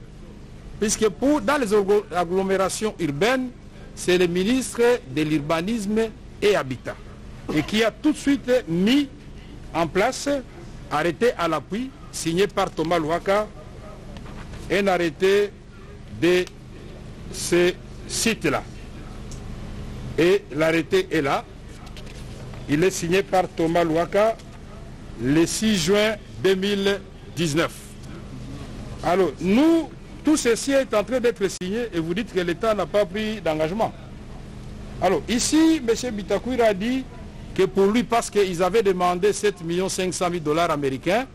Puisque dans les agglomérations urbaines, c'est le ministre de l'urbanisme et habitat. Et qui a tout de suite mis en place, arrêté à l'appui, signé par Thomas Louaka, un arrêté de ce site-là. Et l'arrêté est là. Il est signé par Thomas Louaka le 6 juin 2019. Alors, nous, tout ceci est en train d'être signé et vous dites que l'État n'a pas pris d'engagement. Alors, ici, M. Bitakwira a dit que pour lui, parce qu'ils avaient demandé 7 500 000 $ américains,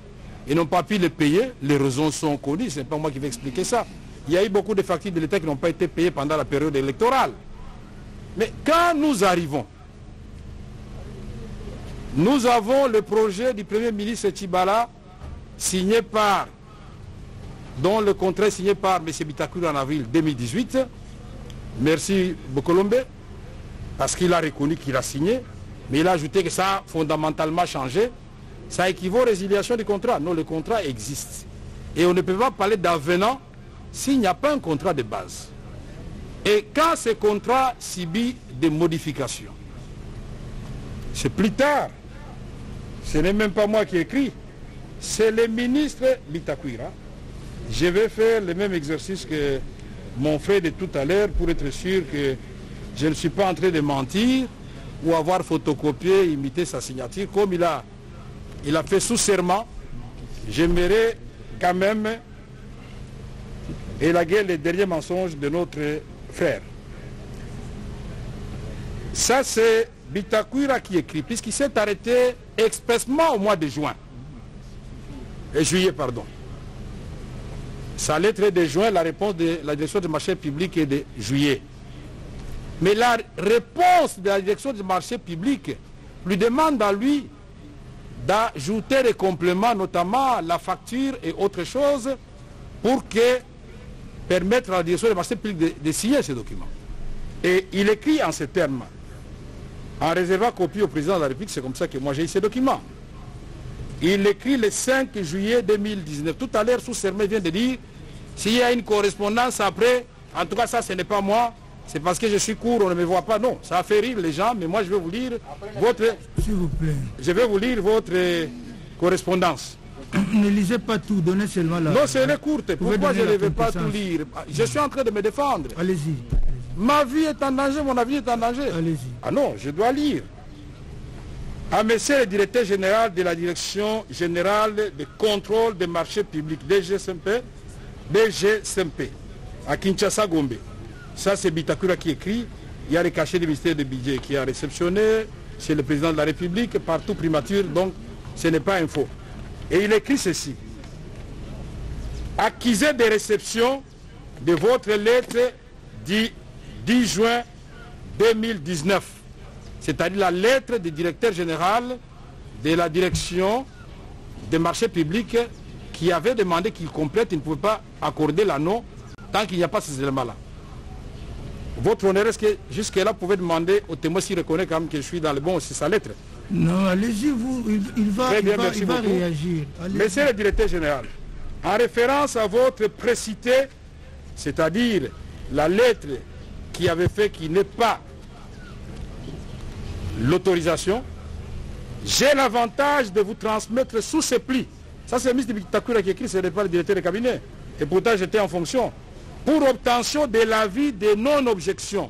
ils n'ont pas pu les payer. Les raisons sont connues, ce n'est pas moi qui vais expliquer ça. Il y a eu beaucoup de factures de l'État qui n'ont pas été payées pendant la période électorale. Mais quand nous arrivons, nous avons le projet du Premier ministre Tchibala signé par, dont le contrat est signé par M. Bitakwira en avril 2018. Merci Bokolombe, parce qu'il a reconnu qu'il a signé, mais il a ajouté que ça a fondamentalement changé. Ça équivaut à résiliation du contrat. Non, le contrat existe. Et on ne peut pas parler d'avenant s'il n'y a pas un contrat de base. Et quand ce contrat subit des modifications, c'est plus tard, ce n'est même pas moi qui écris, c'est le ministre Bitakwira. Je vais faire le même exercice que mon frère de tout à l'heure pour être sûr que je ne suis pas en train de mentir ou avoir photocopié, imité sa signature. Comme il a fait sous serment, j'aimerais quand même élaguer les derniers mensonges de notre frère. Ça, c'est Bitakwira qui écrit, puisqu'il s'est arrêté expressément au mois de juillet, pardon. Sa lettre est de juin, la réponse de la direction des marchés publics est de juillet. Mais la réponse de la direction des marchés publics lui demande à lui d'ajouter des compléments, notamment la facture et autre chose, pour permettre à la direction des marchés publics de signer ces documents. Et il écrit en ces termes, en réservant copie au président de la République, c'est comme ça que moi j'ai eu ces documents. Il écrit le 5 juillet 2019. Tout à l'heure, sous serment, vient de dire, s'il y a une correspondance après, en tout cas ça ce n'est pas moi, c'est parce que je suis court, on ne me voit pas. Non, ça a fait rire les gens, mais moi je vais vous lire votre... S'il vous plaît. Je vais vous lire votre correspondance. Ne lisez pas tout, donnez seulement la... Non, c'est courte. Pourquoi je ne vais pas tout lire? Je suis en train de me défendre. Allez-y. Ma vie est en danger, mon avis est en danger. Allez-y. Ah non, je dois lire. À monsieur le directeur général de la Direction générale de contrôle des marchés publics, DGCMP, à Kinshasa Gombe. Ça, c'est Bitakura qui écrit. Il y a le cachet du ministère du budget qui a réceptionné chez le président de la République, partout primature, donc ce n'est pas un faux. Et il écrit ceci. Accusé de réception de votre lettre du 10 juin 2019, c'est-à-dire la lettre du directeur général de la direction des marchés publics qui avait demandé qu'il complète, il ne pouvait pas accorder l'anneau tant qu'il n'y a pas ces éléments-là. Votre honneur, est-ce que jusque-là, vous pouvez demander au témoin s'il reconnaît quand même que je suis dans le bon, c'est sa lettre? Non, allez-y, il va réagir. Monsieur le directeur général, en référence à votre précité, c'est-à-dire la lettre qui avait fait qu'il n'est pas l'autorisation, j'ai l'avantage de vous transmettre sous ces plis. Ça, c'est le ministre Bitakura qui écrit, ce n'est pas le directeur de cabinet. Et pourtant, j'étais en fonction. Pour obtention de l'avis de non-objection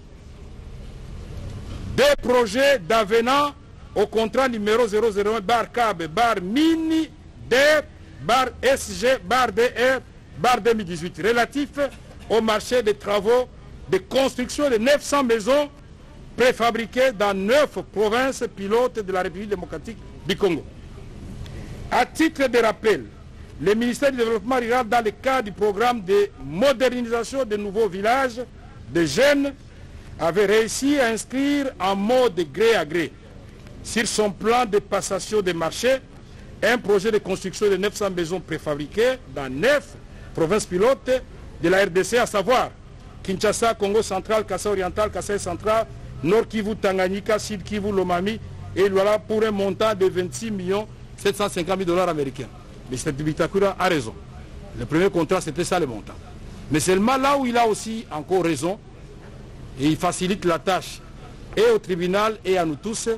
des projets d'avenant au contrat numéro 001 bar CAB bar mini DER bar SG bar DR bar 2018 relatif au marché des travaux de construction de 900 maisons préfabriquées dans 9 provinces pilotes de la République démocratique du Congo. À titre de rappel, le ministère du Développement rural, dans le cadre du programme de modernisation de nouveaux villages de jeunes, avait réussi à inscrire en mode gré à gré sur son plan de passation des marchés un projet de construction de 900 maisons préfabriquées dans 9 provinces pilotes de la RDC, à savoir Kinshasa, Congo central, Kassai oriental, Kassai central, Nord Kivu, Tanganyika, Sud Kivu, Lomami, et voilà pour un montant de 26 750 000 $ américains. Mais M. Bitakura a raison. Le premier contrat, c'était ça le montant. Mais seulement là où il a aussi encore raison, et il facilite la tâche, et au tribunal et à nous tous,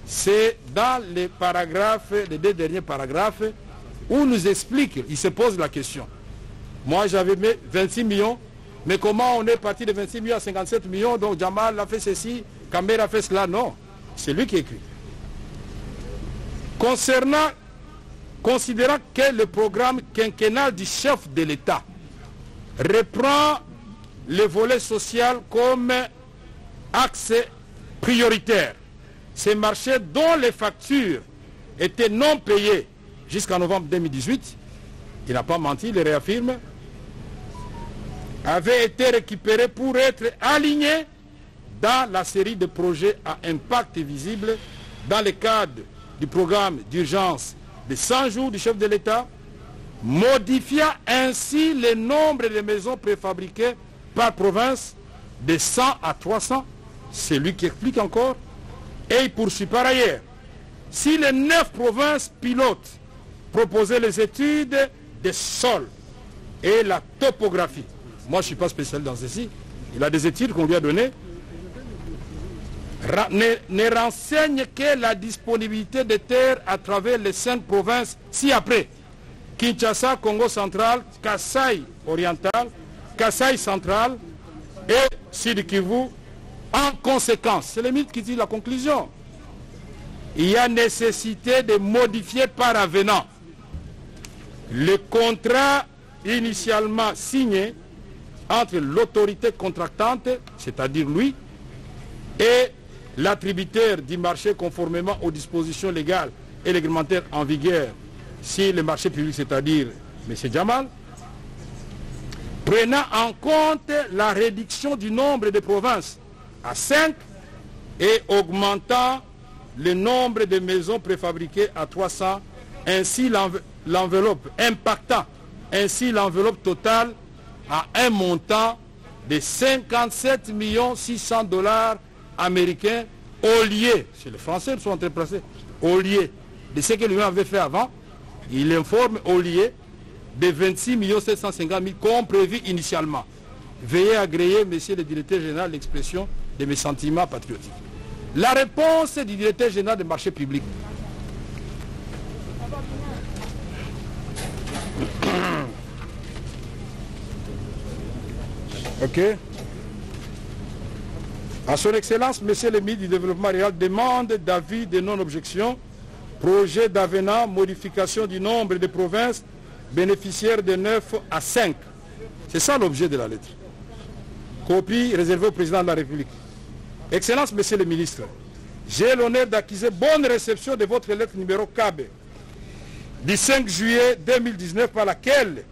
c'est dans les paragraphes, les 2 derniers paragraphes, où nous explique, il se pose la question. Moi, j'avais mis 26 millions, mais comment on est parti de 26 millions à 57 millions, donc Jamal a fait ceci, Kamber a fait cela? Non, c'est lui qui écrit. Considérant que le programme quinquennal du chef de l'État reprend le volet social comme axe prioritaire, ces marchés dont les factures étaient non payées jusqu'en novembre 2018, il n'a pas menti, il le réaffirme, avaient été récupérés pour être alignés dans la série de projets à impact visible dans le cadre du programme d'urgence de 100 jours du chef de l'État, modifiant ainsi le nombre de maisons préfabriquées par province de 100 à 300. C'est lui qui explique encore. Et il poursuit par ailleurs. Si les 9 provinces pilotes proposaient les études des sols et la topographie, moi je ne suis pas spécial dans ceci, il a des études qu'on lui a données, ne renseigne que la disponibilité de terres à travers les 5 provinces ci-après: Kinshasa, Congo central, Kassai oriental, Kassai central et Sud Kivu. En conséquence, c'est le ministre qui dit la conclusion, il y a nécessité de modifier par avenant le contrat initialement signé entre l'autorité contractante, c'est-à-dire lui, et l'attributaire du marché conformément aux dispositions légales et réglementaires en vigueur sur le marché public, c'est-à-dire M. Jamal, prenant en compte la réduction du nombre de provinces à 5 et augmentant le nombre de maisons préfabriquées à 300, ainsi l'enveloppe, impactant ainsi l'enveloppe totale à un montant de 57 600 $ américains, au lieu, c'est les Français qui sont entreplacés, au lieu de ce que lui avait fait avant, il informe au lieu de 26 750 000 comme prévu initialement. Veuillez agréer, monsieur le directeur général, l'expression de mes sentiments patriotiques. La réponse du directeur général des marchés publics. Ok. À son Excellence, Monsieur le ministre du Développement rural demande d'avis de non-objection, projet d'avenant, modification du nombre de provinces bénéficiaires de 9 à 5. C'est ça l'objet de la lettre. Copie réservée au président de la République. Excellence, Monsieur le ministre, j'ai l'honneur d'acquiser bonne réception de votre lettre numéro KB du 5 juillet 2019 par laquelle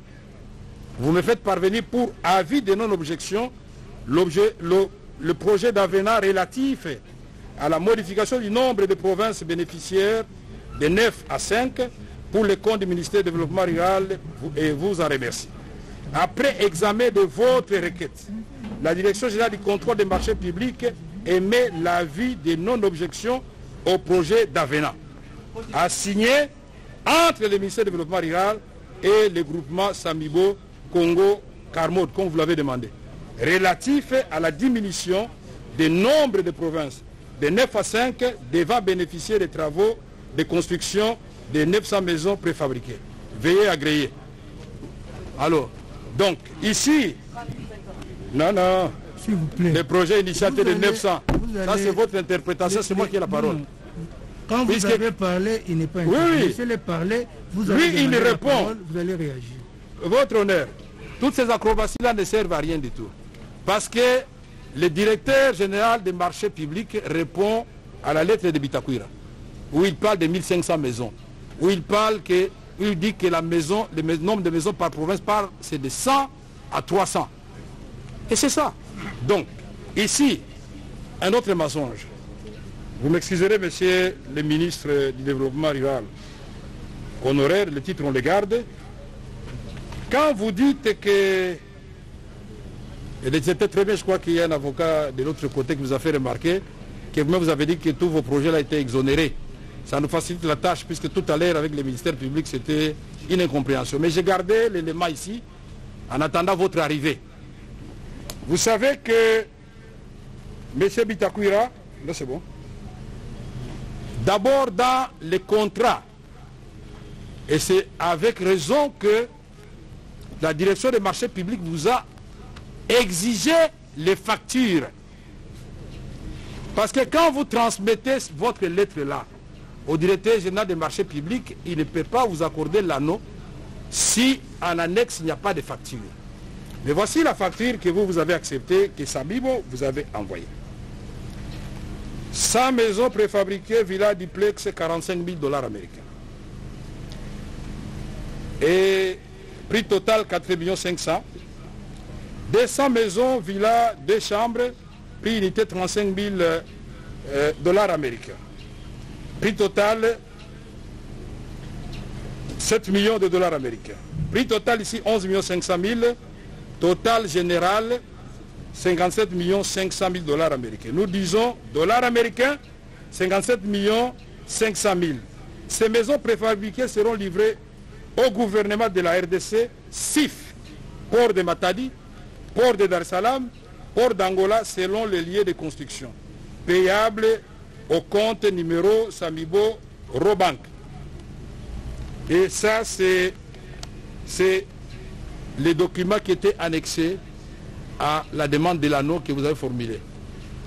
vous me faites parvenir pour avis de non-objection le projet d'avenant relatif à la modification du nombre de provinces bénéficiaires de 9 à 5 pour les comptes du ministère du Développement rural et vous en remercie. Après examen de votre requête, la Direction générale du contrôle des marchés publics émet l'avis de non-objection au projet d'avenant à signer entre le ministère du Développement rural et le groupement Samibo Congo Carmode, comme vous l'avez demandé, relatif à la diminution du nombre de provinces de 9 à 5 devant bénéficier des travaux de construction de 900 maisons préfabriquées. Veuillez agréer. Alors, donc, ici, non, s'il vous plaît, le projet initiateur de 900, ça c'est votre interprétation, c'est moi qui ai la parole. Quand vous avez parlé, il n'est pas intéressé. Oui. Laissez-le parler, vous avez Lui, il demandé la répond. parole, vous allez réagir. Votre honneur, toutes ces acrobaties-là ne servent à rien du tout. Parce que le directeur général des marchés publics répond à la lettre de Bitakwira, où il parle de 1500 maisons, où il dit que le nombre de maisons par province, c'est de 100 à 300. Et c'est ça. Donc, ici, un autre mensonge. Vous m'excuserez, monsieur le ministre du Développement rural, honoraire, le titre on le garde. Quand vous dites que, et c'était très bien, je crois qu'il y a un avocat de l'autre côté qui vous a fait remarquer, que vous-même vous avez dit que tous vos projets là étaient exonérés. Ça nous facilite la tâche, puisque tout à l'heure avec le ministère public, c'était une incompréhension. Mais j'ai gardé l'élément ici, en attendant votre arrivée. Vous savez que M. Bitakwira, là c'est bon, d'abord dans les contrats, et c'est avec raison que la direction des marchés publics vous a exigé les factures. Parce que quand vous transmettez votre lettre là au directeur général des marchés publics, il ne peut pas vous accorder l'anneau si en annexe il n'y a pas de facture. Mais voici la facture que vous avez acceptée, que Samibo vous avez envoyée. 100 maisons préfabriquées, villa duplex, 45 000 $ américains. Et prix total 4 500 000. 200 maisons, villa, 2 chambres, prix unité 35 000 $ américains. Prix total 7 millions de dollars américains. Prix total ici 11 500 000. Total général 57 500 000 $ américains. Nous disons dollars américains 57 500 000. Ces maisons préfabriquées seront livrées au gouvernement de la RDC, SIF, port de Matadi, port de Dar es Salaam, port d'Angola selon les lieux de construction. Payable au compte numéro Samibo Robank. Et ça c'est les documents qui étaient annexés à la demande de l'anneau que vous avez formulée.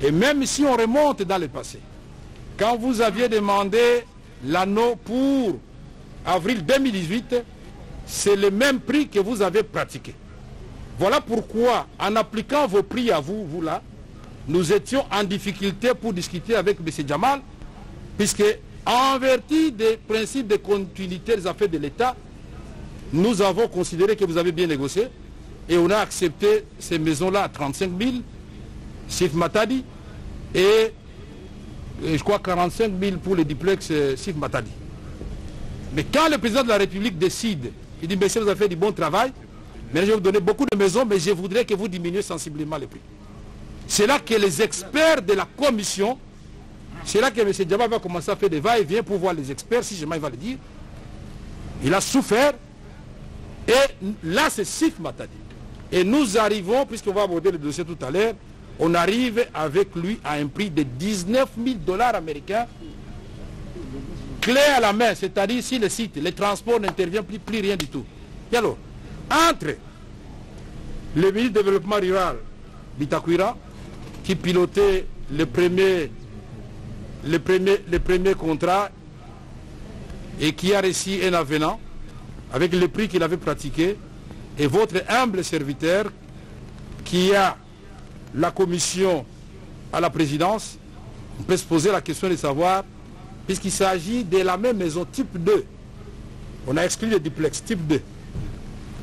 Et même si on remonte dans le passé, quand vous aviez demandé l'anneau pour avril 2018, c'est le même prix que vous avez pratiqué. Voilà pourquoi, en appliquant vos prix à vous, vous là, nous étions en difficulté pour discuter avec M. Jamal, puisque en vertu des principes de continuité des affaires de l'État, nous avons considéré que vous avez bien négocié et on a accepté ces maisons-là à 35 000, Sif Matadi, et je crois 45 000 pour les duplex Sif Matadi. Mais quand le président de la République décide, il dit, monsieur, vous avez fait du bon travail, mais je vais vous donner beaucoup de maisons, mais je voudrais que vous diminuiez sensiblement les prix. C'est là que les experts de la commission, c'est là que M. Djaba va commencer à faire des va-et-vient pour voir les experts, si jamais il va le dire. Il a souffert. Et là, c'est Sif Matadi. Et nous arrivons, puisqu'on va aborder le dossier tout à l'heure, on arrive avec lui à un prix de 19 000 $ américains, clé à la main, c'est-à-dire si le site, les transports n'interviennent plus rien du tout. Et alors, entre le ministre du Développement rural, Bitakwira, qui pilotait les premiers contrats et qui a reçu un avenant avec le prix qu'il avait pratiqué, et votre humble serviteur qui a la commission à la présidence, on peut se poser la question de savoir, puisqu'il s'agit de la même maison type 2, on a exclu le duplex type 2,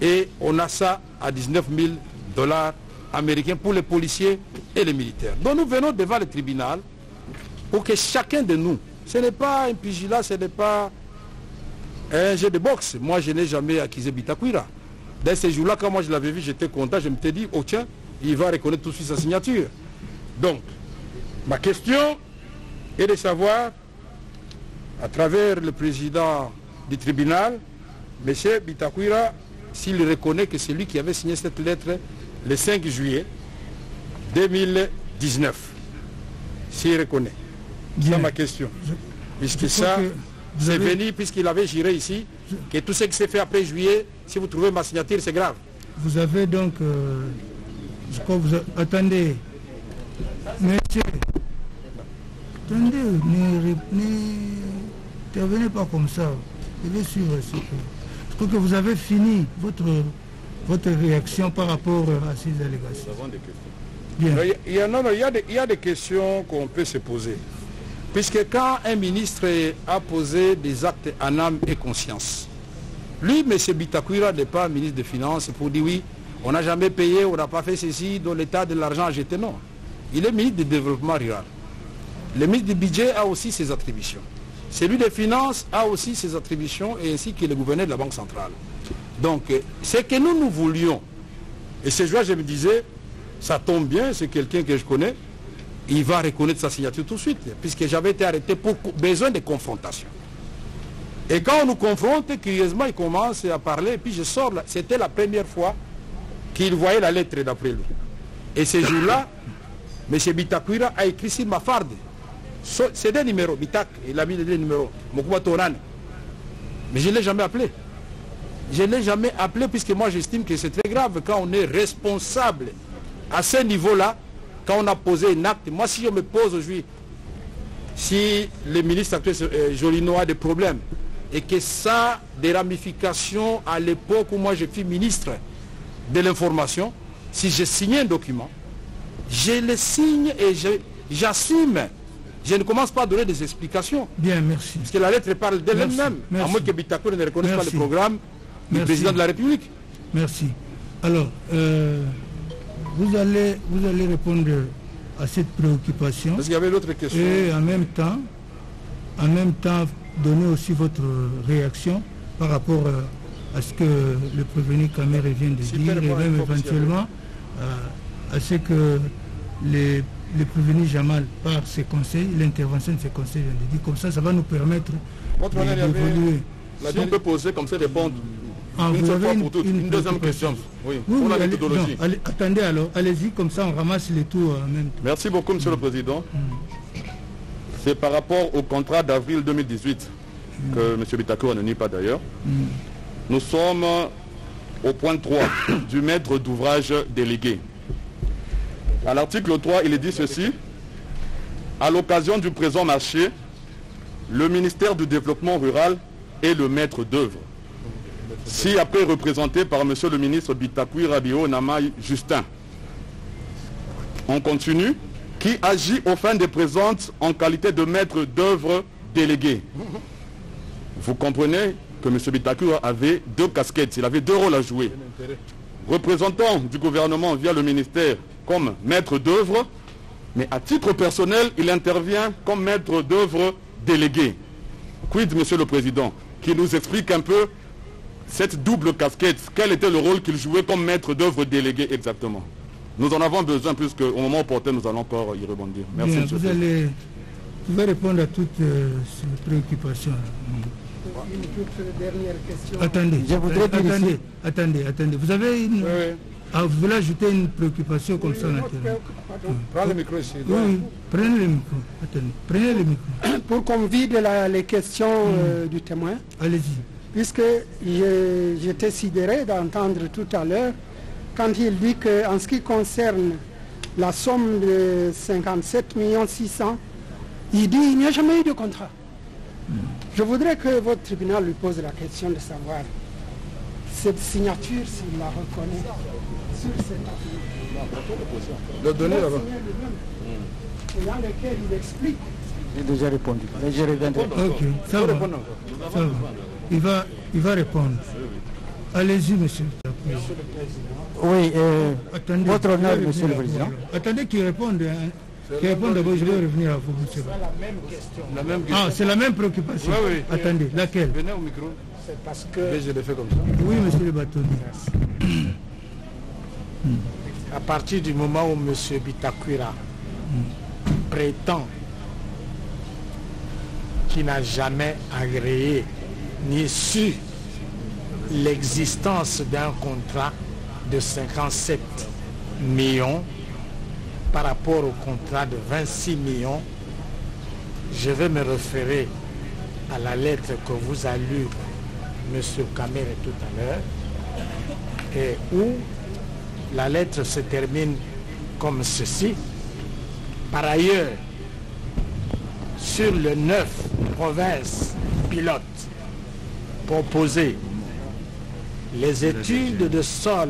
et on a ça à 19 000 $ américains pour les policiers et les militaires. Donc nous venons devant le tribunal pour que chacun de nous, ce n'est pas un pugilat, ce n'est pas un jeu de boxe. Moi je n'ai jamais accusé Bitakwira. Dans ces jours-là, quand moi je l'avais vu, j'étais content, je me suis dit, oh tiens, il va reconnaître tout de suite sa signature. Donc, ma question est de savoir, à travers le président du tribunal, M. Bitakwira, s'il reconnaît que c'est lui qui avait signé cette lettre le 5 juillet 2019. S'il reconnaît. C'est ma question. Puisque ça, c'est venu, puisqu'il avait juré ici, que tout ce qui s'est fait après juillet, si vous trouvez ma signature, c'est grave. Vous avez donc... je crois que vous... Attendez. Monsieur. Attendez, n'intervenez pas comme ça. Je vais suivre ce que... Je crois que vous avez fini votre réaction par rapport à ces allégations. Nous avons des questions. Bien. Il y a des questions qu'on peut se poser. Puisque quand un ministre a posé des actes en âme et conscience, lui, M. Bitakwira n'est pas ministre des Finances pour dire oui, on n'a jamais payé, on n'a pas fait ceci, dont l'État de l'argent a jeté. Non. Il est ministre du Développement rural. Le ministre du Budget a aussi ses attributions. Celui des Finances a aussi ses attributions, et ainsi que le gouverneur de la Banque centrale. Donc, ce que nous voulions, et ce jour je me disais, ça tombe bien, c'est quelqu'un que je connais, il va reconnaître sa signature tout de suite, puisque j'avais été arrêté pour besoin de confrontation. Et quand on nous confronte, curieusement, il commence à parler, et puis je sors là. C'était la première fois qu'il voyait la lettre d'après lui. Et ce jour-là, M. Bitakwira a écrit sur ma farde. C'est des numéros, Bitak, il a mis des numéros, Mokuba Torane. Mais je ne l'ai jamais appelé. Je ne l'ai jamais appelé, puisque moi j'estime que c'est très grave quand on est responsable à ce niveau-là, quand on a posé un acte. Moi, si je me pose aujourd'hui, si le ministre actuel Jolino a des problèmes, et que ça a des ramifications à l'époque où moi je suis ministre de l'information, si j'ai signé un document, je le signe et j'assume. Je ne commence pas à donner des explications. Bien, merci. Parce que la lettre parle d'elle-même, à moins que Bitakwira ne reconnaisse pas le programme du président de la République. Merci. Alors, vous allez répondre à cette préoccupation. Parce qu'il y avait d'autres questions. Et en même temps, donner aussi votre réaction par rapport à ce que le prévenu Kamere vient de dire, et même éventuellement à ce que les prévenus Jamal par ses conseils, l'intervention de ses conseils vient de dire. Comme ça va nous permettre d'évoluer. Si on peut poser comme ça, répondre une seule fois pour toutes. Une deuxième question. Oui, pour la méthodologie. Attendez alors, allez-y, comme ça on ramasse les tout en même temps. Merci beaucoup, Monsieur le Président. C'est par rapport au contrat d'avril 2018 que M. Bitakwira ne nie pas d'ailleurs. Nous sommes au point 3 du maître d'ouvrage délégué. À l'article 3, il est dit ceci. À l'occasion du présent marché, le ministère du Développement rural est le maître d'œuvre. Si après représenté par M. le ministre Bitakwira Bio Namai Justin. On continue. Qui agit aux fins des présentes en qualité de maître d'œuvre délégué. Vous comprenez que M. Bitakwira avait deux casquettes, il avait deux rôles à jouer. Représentant du gouvernement via le ministère comme maître d'œuvre, mais à titre personnel, il intervient comme maître d'œuvre délégué. Quid, Monsieur le Président, qui nous explique un peu cette double casquette, quel était le rôle qu'il jouait comme maître d'œuvre délégué exactement. Nous en avons besoin, puisque au moment opportun, nous allons encore y rebondir. Merci, bien, monsieur. Vous allez répondre à toutes ces préoccupations. Une toute dernière question. Attendez. Vous avez une... vous voulez ajouter une préoccupation comme ça naturellement. Prends le micro ici. Oui, prenez le micro. Attendez, prenez le micro. Pour qu'on vide les questions du témoin. Allez-y. puisque j'étais sidéré d'entendre tout à l'heure quand il dit qu'en ce qui concerne la somme de 57 600 000, il dit qu'il n'y a jamais eu de contrat. Je voudrais que votre tribunal lui pose la question de savoir cette signature, s'il la reconnaît sur cette affaire. Le donner là-bas. Et dans lequel il explique. J'ai déjà répondu, mais je reviendrai. Ok, ça va. Ça va. Il va répondre. Allez-y, monsieur. Oui, attendez, votre honneur, monsieur le président. Attendez qu'il réponde. Qu'il réponde d'abord, je vais revenir à vous, monsieur. C'est la même question. Ah, c'est la même préoccupation. Oui, oui. Attendez, laquelle? Venez au micro. C'est parce que... Je l'ai fait comme ça. Oui, monsieur le bâtonnier. À partir du moment où M. Bitakwira prétend qu'il n'a jamais agréé ni su l'existence d'un contrat de 57 millions par rapport au contrat de 26 millions, je vais me référer à la lettre que vous a lue M. Kamere tout à l'heure, et où la lettre se termine comme ceci. Par ailleurs, sur les 9 provinces pilotes proposées, les études de sol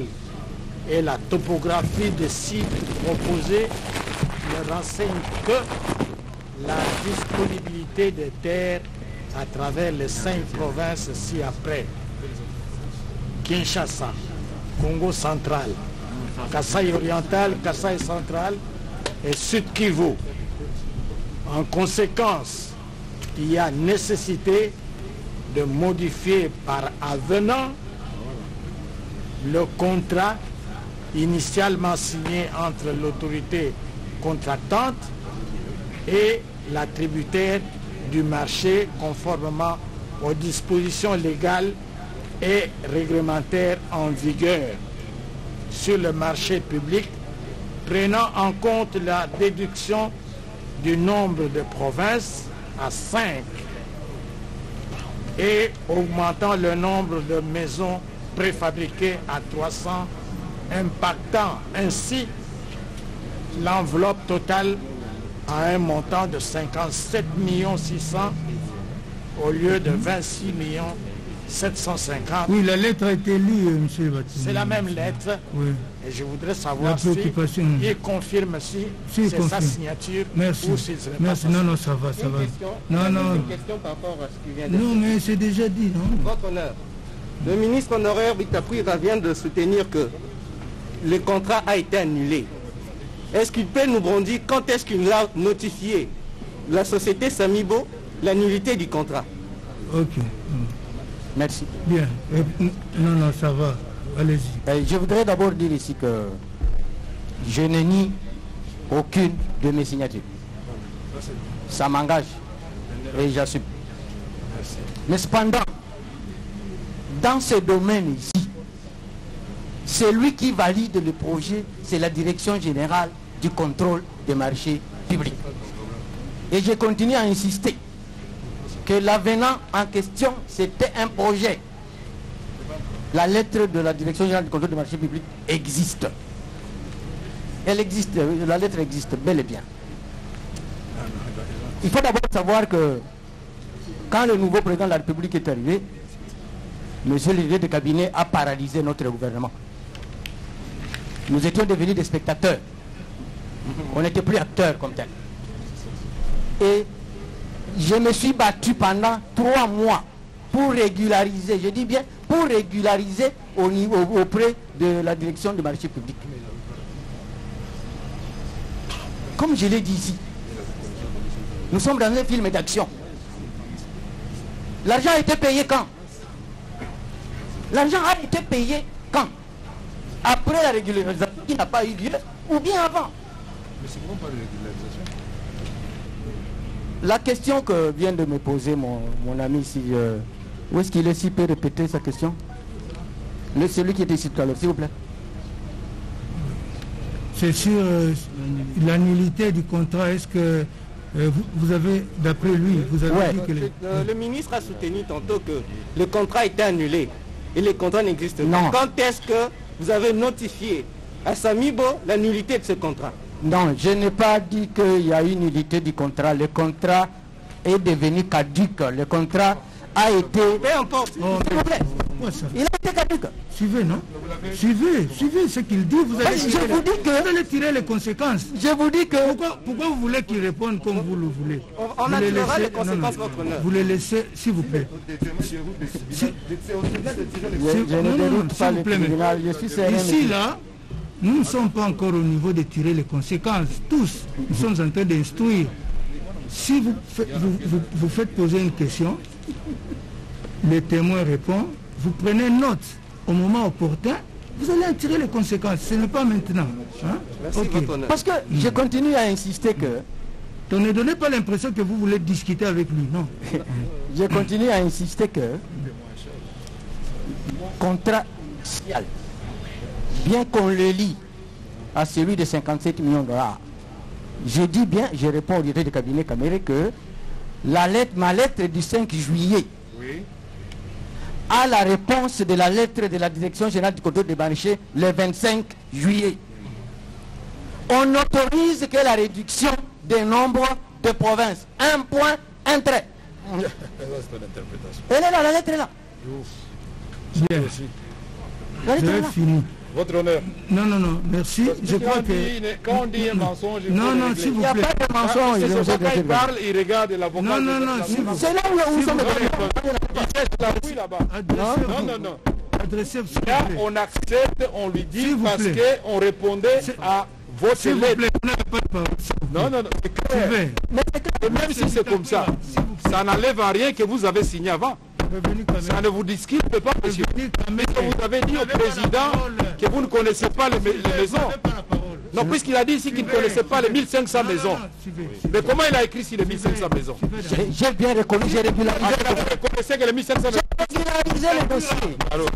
et la topographie des sites proposés ne renseignent que la disponibilité des terres à travers les 5 provinces ci-après: Kinshasa, Congo central, Kasaï oriental, Kasaï central et Sud Kivu. En conséquence, il y a nécessité de modifier par avenant le contrat initialement signé entre l'autorité contractante et l'attributaire du marché, conformément aux dispositions légales et réglementaires en vigueur sur le marché public, prenant en compte la déduction du nombre de provinces à 5 et augmentant le nombre de maisons préfabriquées à 300, impactant ainsi l'enveloppe totale à un montant de 57 600 000 au lieu de 26 750 000. Oui, la lettre a été lue, monsieur le bâtonnier. C'est la même lettre. Oui. Et je voudrais savoir si il confirme si c'est sa signature. Merci. Ou si ce n'est Merci. pas sa Non, non, ça va, ça va. Une question par rapport à ce qui vient de Non, mais c'est déjà dit, non? Votre honneur, le ministre honoraire Bitakwira vient de soutenir que le contrat a été annulé. Est-ce qu'il peut nous brandir quand est-ce qu'il a notifié la société Samibo l'annulité du contrat? Ok. Merci. Bien. Non, non, ça va. Allez-y. Je voudrais d'abord dire ici que je ne nie aucune de mes signatures. Ça m'engage et j'assume. Mais cependant, dans ce domaine ici, celui qui valide le projet, c'est la direction générale du contrôle des marchés publics. Et je continue à insister que l'avenant en question, c'était un projet. La lettre de la direction générale du contrôle des marchés publics existe. Elle existe, la lettre existe bel et bien. Il faut d'abord savoir que quand le nouveau président de la République est arrivé, monsieur le directeur de cabinet a paralysé notre gouvernement. Nous étions devenus des spectateurs. On n'était plus acteurs comme tel. Et je me suis battu pendant 3 mois pour régulariser, je dis bien pour régulariser auprès de la direction du marché public. Comme je l'ai dit ici, nous sommes dans un film d'action. L'argent a été payé quand? L'argent a été payé quand? Après la régularisation qui n'a pas eu lieu ou bien avant? Mais c'est comment pas de régularisation? La question que vient de me poser mon ami ici, où est-ce qu'il est, s'il peut répéter sa question? Celui qui était ici tout à l'heure, s'il vous plaît. C'est sur l'annulité du contrat. Est-ce que Vous avez, d'après lui, vous avez dit que... Le ministre a soutenu tantôt que le contrat était annulé et le contrat n'existe pas. Quand est-ce que vous avez notifié à Samibo la nullité de ce contrat? Non, je n'ai pas dit qu'il y a une nullité du contrat. Le contrat est devenu caduc. Le contrat a été... Peu importe, s'il vous plaît. Il a été caduc. Suivez, non? Suivez ce qu'il dit. Vous allez tirer les conséquences. Je vous dis que... Pourquoi vous voulez qu'il réponde comme vous le voulez? On attirera les conséquences, votre honneur. Vous les laissez, s'il vous plaît. Je ne déroute pas le tribunal. Ici, là, nous ne sommes pas encore au niveau de tirer les conséquences. Tous, nous sommes en train d'instruire. Si vous faites poser une question, le témoin répond, vous prenez note au moment opportun, vous allez en tirer les conséquences. Ce n'est pas maintenant. Hein? Merci, votre honneur. Parce que je continue à insister que... Ne donnez pas l'impression que vous voulez discuter avec lui, non. Je continue à insister que contrat social, bien qu'on le lie à celui de 57 millions de dollars, je dis bien, je réponds au directeur du cabinet Caméré que ma lettre du 5 juillet à la réponse de la lettre de la direction générale du contrôle des marchés le 25 juillet. On n'autorise que la réduction des nombres de provinces. Un point, un trait. Elle est là, la lettre est là. Bien. J'ai fini. Votre honneur. Non, merci. Je crois que... Quand on dit un mensonge, non, s'il vous plaît. Il n'y a pas de mensonge. C'est ce quand il parle, il regarde l'avocat. Non, c'est là où nous sommes. Non. Là, on accepte, on lui dit parce qu'on répondait à votre lettre. Non, c'est clair. Et même si c'est comme ça, ça n'enlève à rien que vous avez signé avant. Ça ne vous discute pas, monsieur. Mais vous avez dit au président que vous ne connaissez pas les maisons. Non, puisqu'il a dit ici qu'il ne connaissait pas les 1500 maisons. Mais comment il a écrit ici les 1500 maisons? J'ai bien reconnu, j'ai régularisé. Vous connaissez que les 1500 maisons? J'ai régularisé le dossier. Alors,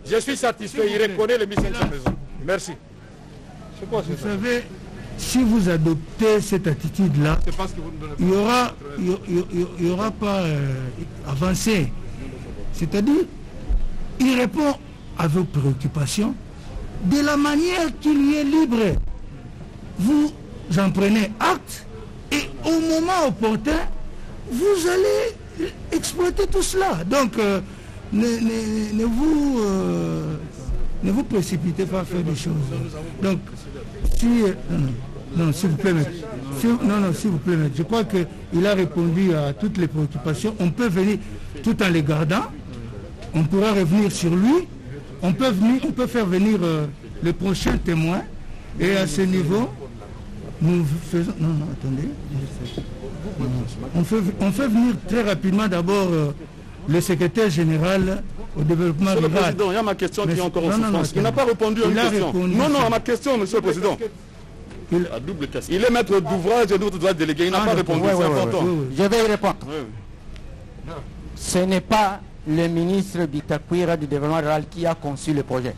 je suis satisfait, il reconnaît les 1500 maisons. Merci. Vous savez, si vous adoptez cette attitude-là, il n'y aura pas avancé. C'est-à-dire, il répond à vos préoccupations de la manière qui lui est libre. Vous en prenez acte et au moment opportun, vous allez exploiter tout cela. Donc, ne vous précipitez pas à faire des choses. Donc, s'il vous plaît, maître. S'il vous plaît, maître. Je crois qu'il a répondu à toutes les préoccupations. On peut venir tout en les gardant. On pourra revenir sur lui. On peut faire venir le prochain témoin. Et à ce niveau, nous faisons... Non, attendez. On fait venir très rapidement d'abord le secrétaire général au développement rural. Monsieur le Président, il y a ma question qui est encore en souffrance. Il n'a pas répondu à une question. Non, à ma question, Monsieur le Président. Il est maître d'ouvrage et d'autres doigts délégués. Il n'a pas répondu, c'est important. Je vais y répondre. Ce n'est pas le ministre Bitakwira du développement rural qui a conçu le projet.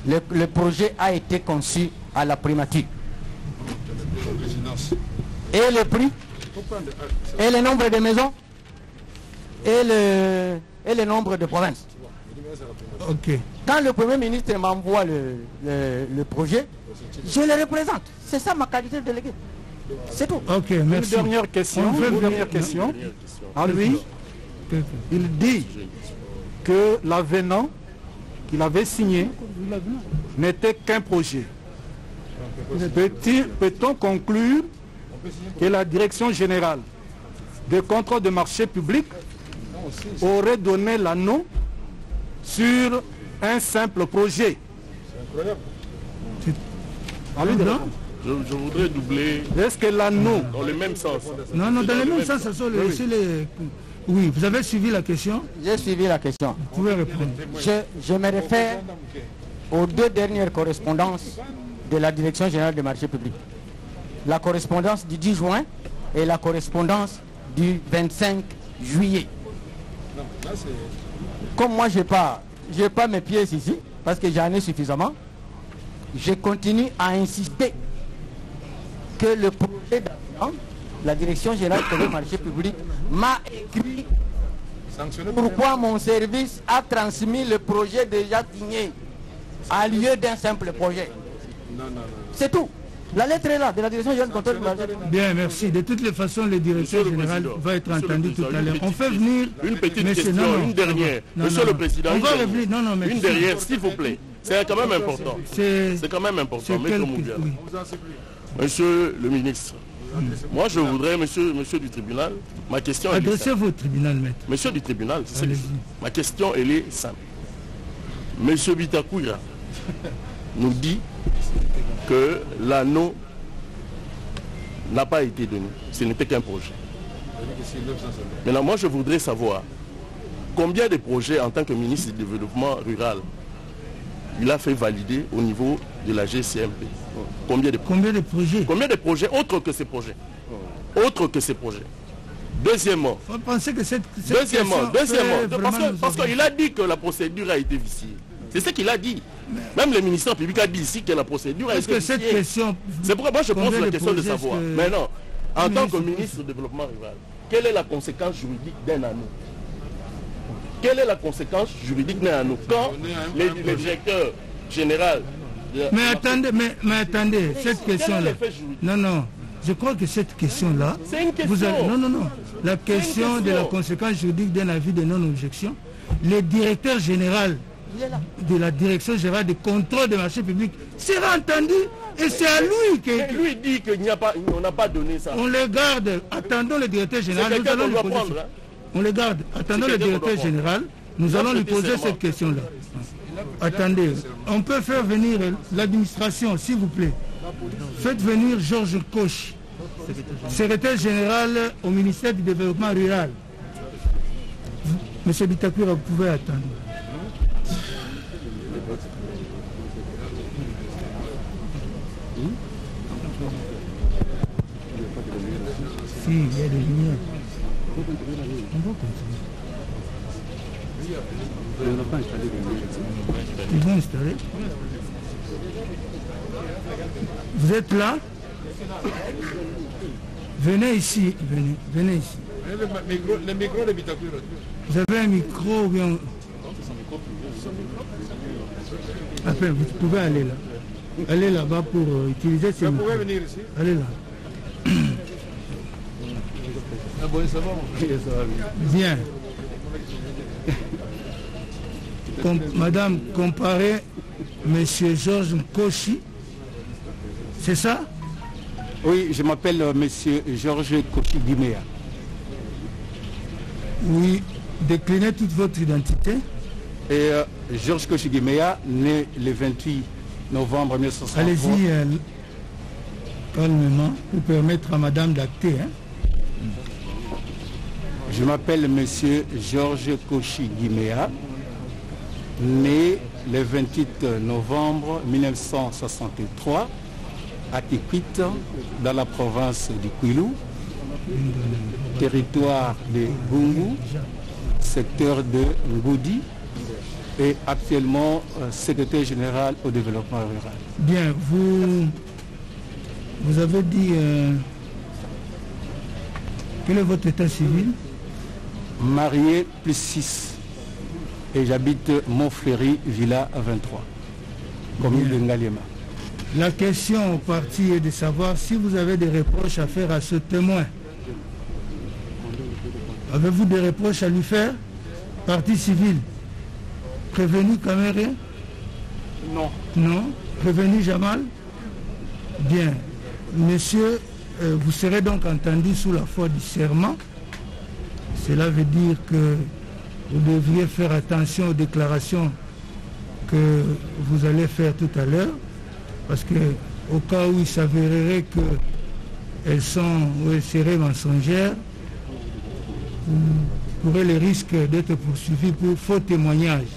Le projet a été conçu à la primature. Et le prix, et le nombre de maisons, et le nombre de provinces. Ok. Quand le Premier ministre m'envoie le projet, je le représente. C'est ça ma qualité de délégué. C'est tout. Ok, merci. Une dernière question. À lui, il dit que l'avenant qu'il avait signé n'était qu'un projet. Peut-on conclure que la direction générale des contrôles de marché public aurait donné l'anneau sur un simple projet? Je voudrais doubler. Est-ce que l'anneau dans le même sens? Non, dans le même sens, ça sont les... Oui, vous avez suivi la question? J'ai suivi la question. Vous pouvez répondre. Je me réfère aux deux dernières correspondances de la Direction générale des marchés publics. La correspondance du 10 juin et la correspondance du 25 juillet. Comme moi, je n'ai pas mes pièces ici, parce que j'en ai suffisamment, je continue à insister que le projet d'avenant la direction générale des marchés publics m'a écrit pourquoi mon service a transmis le projet déjà signé à lieu d'un simple projet. C'est tout. La lettre est là, de la direction générale du contrôle du marché public. Bien, merci. De toutes les façons, le directeur général va être entendu tout à l'heure. On fait venir... Une petite question, une dernière. Monsieur le Président, une dernière, s'il vous plaît. C'est quand même important. C'est quand même important, Maître Moubiala. Monsieur le ministre, moi je voudrais, monsieur du tribunal, ma question est simple. Adressez-vous au tribunal, maître. Monsieur du tribunal, ma question elle est simple. Monsieur Bitakwira nous dit que l'anneau n'a pas été donné. Ce n'était qu'un projet. Maintenant, moi je voudrais savoir combien de projets en tant que ministre du développement rural il a fait valider au niveau de la GCMP. Combien de projets? Combien de projets autres que ces projets? Autres que ces projets. Deuxièmement, vous pensez que parce qu'il a dit que la procédure a été viciée. C'est ce qu'il a dit. Même le ministère public a dit ici que la procédure a été viciée. C'est pourquoi moi je pose la question de savoir. Maintenant, en tant que ministre du développement rural, quelle est la conséquence juridique d'un anneau? Quelle est la conséquence juridique d'un anneau quand le directeur général... Mais attendez, cette question-là... Non, je crois que cette question-là... C'est une question. Non. La question de la conséquence juridique d'un avis de non-objection, le directeur général de la direction générale de contrôle des marchés publics sera entendu et c'est à lui que... Et lui dit qu'on n'a pas donné ça. On le garde, attendons le directeur général. On les garde. Attendons le directeur général. Nous allons lui poser cette question-là. Attendez, on peut faire venir l'administration, s'il vous plaît. Faites venir Georges Koch, secrétaire général au ministère du Développement rural. Monsieur Bitakwira, vous pouvez attendre. Si, il y a des lumières. On va continuer. Ils vont installer. Vous êtes là? Venez ici. Venez ici. Le micro de Bitakwira. Vous avez un micro ou bien... Enfin, vous pouvez aller là. Allez là-bas pour utiliser ce micro. Vous pouvez venir ici. Allez là. Bien. Madame, comparez Monsieur Georges Kochi. C'est ça? Oui, je m'appelle Monsieur Georges Kochi Guiméa. Oui, déclinez toute votre identité. Et Georges Kochi Guiméa, né le 28 novembre 1963. Allez-y, calmement, pour permettre à madame d'acter. Je m'appelle Monsieur Georges Kochi Guiméa, né le 28 novembre 1963 à Tiquit, dans la province du Kwilu, territoire de Gungu, secteur de Ngoudi, et actuellement secrétaire général au développement rural. Bien, vous avez dit quel est votre état civil? Marié plus 6 et j'habite Montfleury, Villa 23, commune de Ngaliema. La question au parti est de savoir si vous avez des reproches à faire à ce témoin. Avez-vous des reproches à lui faire? Partie civile. Prévenu Kaméré? Non. Prévenu Jamal? Bien. Monsieur, vous serez donc entendu sous la foi du serment. Cela veut dire que vous devriez faire attention aux déclarations que vous allez faire tout à l'heure, parce que au cas où il s'avérerait qu'elles seraient mensongères, vous aurez le risque d'être poursuivi pour faux témoignage.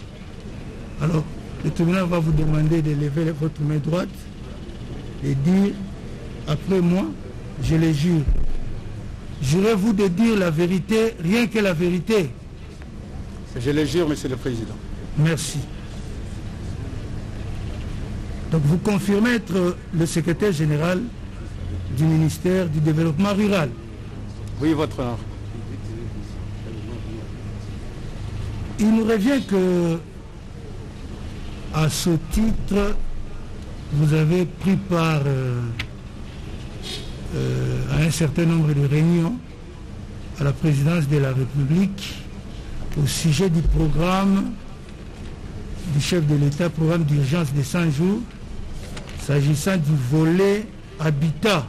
Alors, le tribunal va vous demander de lever votre main droite et dire, après moi, je le jure. Jurez-vous de dire la vérité, rien que la vérité? Je le jure, Monsieur le Président. Merci. Donc vous confirmez être le secrétaire général du ministère du Développement rural? Oui, votre honneur. Il nous revient que, à ce titre, vous avez pris part à un certain nombre de réunions à la présidence de la République au sujet du programme du chef de l'État, programme d'urgence de 100 jours, s'agissant du volet habitat.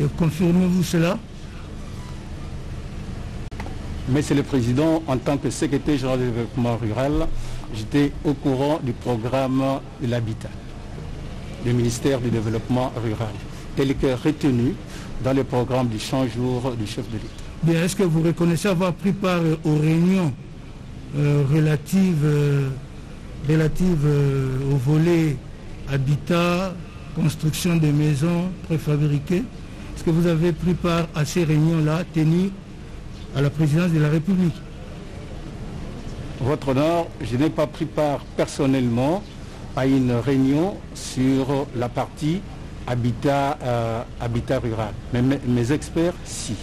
Et confirmez-vous cela? Monsieur le Président, en tant que secrétaire général du développement rural, j'étais au courant du programme de l'habitat, du ministère du développement rural, tel que retenu dans le programme du 100 jours du chef de l'État. Bien, est-ce que vous reconnaissez avoir pris part aux réunions relatives au volet habitat, construction des maisons préfabriquées? Est-ce que vous avez pris part à ces réunions-là tenues à la présidence de la République? Votre honneur, je n'ai pas pris part personnellement à une réunion sur la partie habitat rural, mais mes experts, si.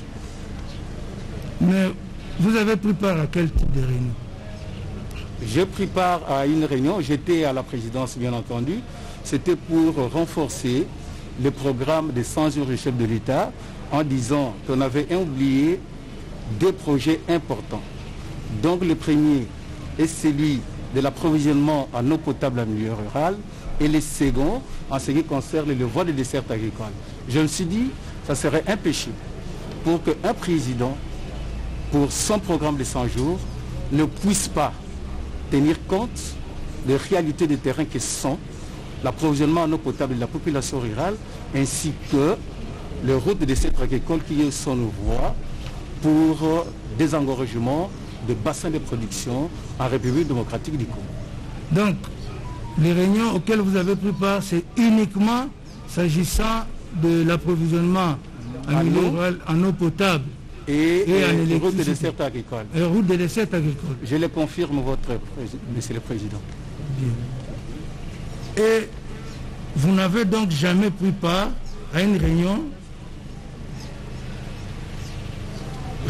Mais vous avez pris part à quel type de réunion? J'ai pris part à une réunion, j'étais à la présidence bien entendu, c'était pour renforcer le programme des 100 jours du chef de l'État en disant qu'on avait oublié deux projets importants. Donc le premier est celui de l'approvisionnement en eau potable en milieu rural et le second en ce qui concerne le voie des dessertes agricoles. Je me suis dit ça serait impossible pour qu'un président, pour son programme de 100 jours, ne puisse pas tenir compte des réalités de terrain qui sont l'approvisionnement en eau potable de la population rurale ainsi que les routes de dessertes agricoles qui sont nos voies pour désengorgement de bassins de production en République démocratique du Congo. Donc, les réunions auxquelles vous avez pris part, c'est uniquement s'agissant de l'approvisionnement en eau potable et en électricité. Route de dessertes agricoles. Et route de dessertes agricoles. Je le confirme, Monsieur le Président. Bien. Et vous n'avez donc jamais pris part à une réunion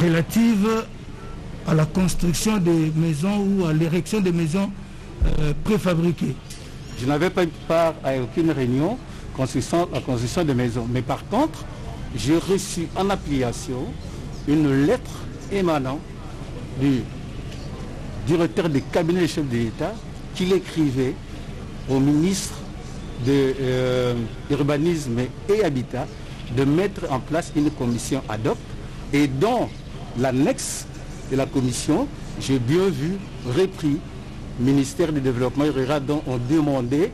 relative à la construction des maisons ou à l'érection des maisons préfabriquées? Je n'avais pas pris part à aucune réunion concernant la construction de maisons. Mais par contre, j'ai reçu en application une lettre émanant du directeur du cabinet du chef de l'État qu'il écrivait au ministre de l'urbanisme et habitat de mettre en place une commission ad hoc et dans l'annexe de la commission, j'ai bien vu repris ministère du développement rural dont on demandait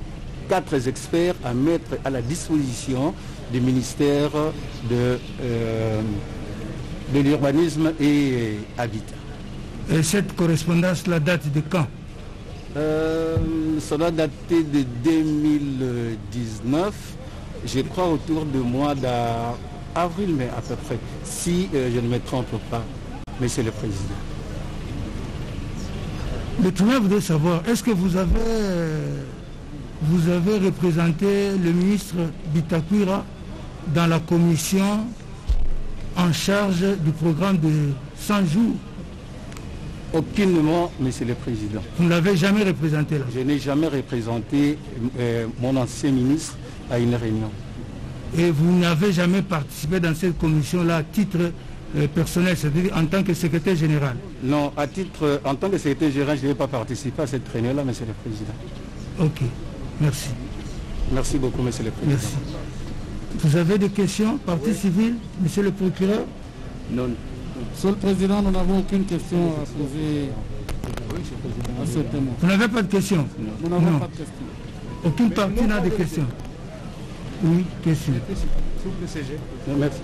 4 experts à mettre à la disposition du ministère de l'urbanisme et habitat. Et cette correspondance-là date de quand? Ça doit dater de 2019, je crois autour du mois d'avril, mais à peu près, si je ne me trompe pas, Monsieur le Président. Le tribunal voudrait savoir, est-ce que vous avez représenté le ministre Bitakwira dans la commission en charge du programme de 100 jours? Aucunement, Monsieur le Président. Vous ne l'avez jamais représenté là? Je n'ai jamais représenté mon ancien ministre à une réunion. Et vous n'avez jamais participé dans cette commission-là à titre personnel, c'est-à-dire en tant que secrétaire général? Non, en tant que secrétaire général, je n'ai pas participé à cette réunion-là, Monsieur le Président. Ok, merci. Merci beaucoup, Monsieur le Président. Merci. Vous avez des questions, partie civile, Monsieur le procureur? Non. Monsieur le Président, nous n'avons aucune question à poser à ce témoin. Vous n'avez pas de questions? Nous n'avons pas de questions. Aucune partie n'a de questions? Oui, question. S'il vous plaît, CG. Merci.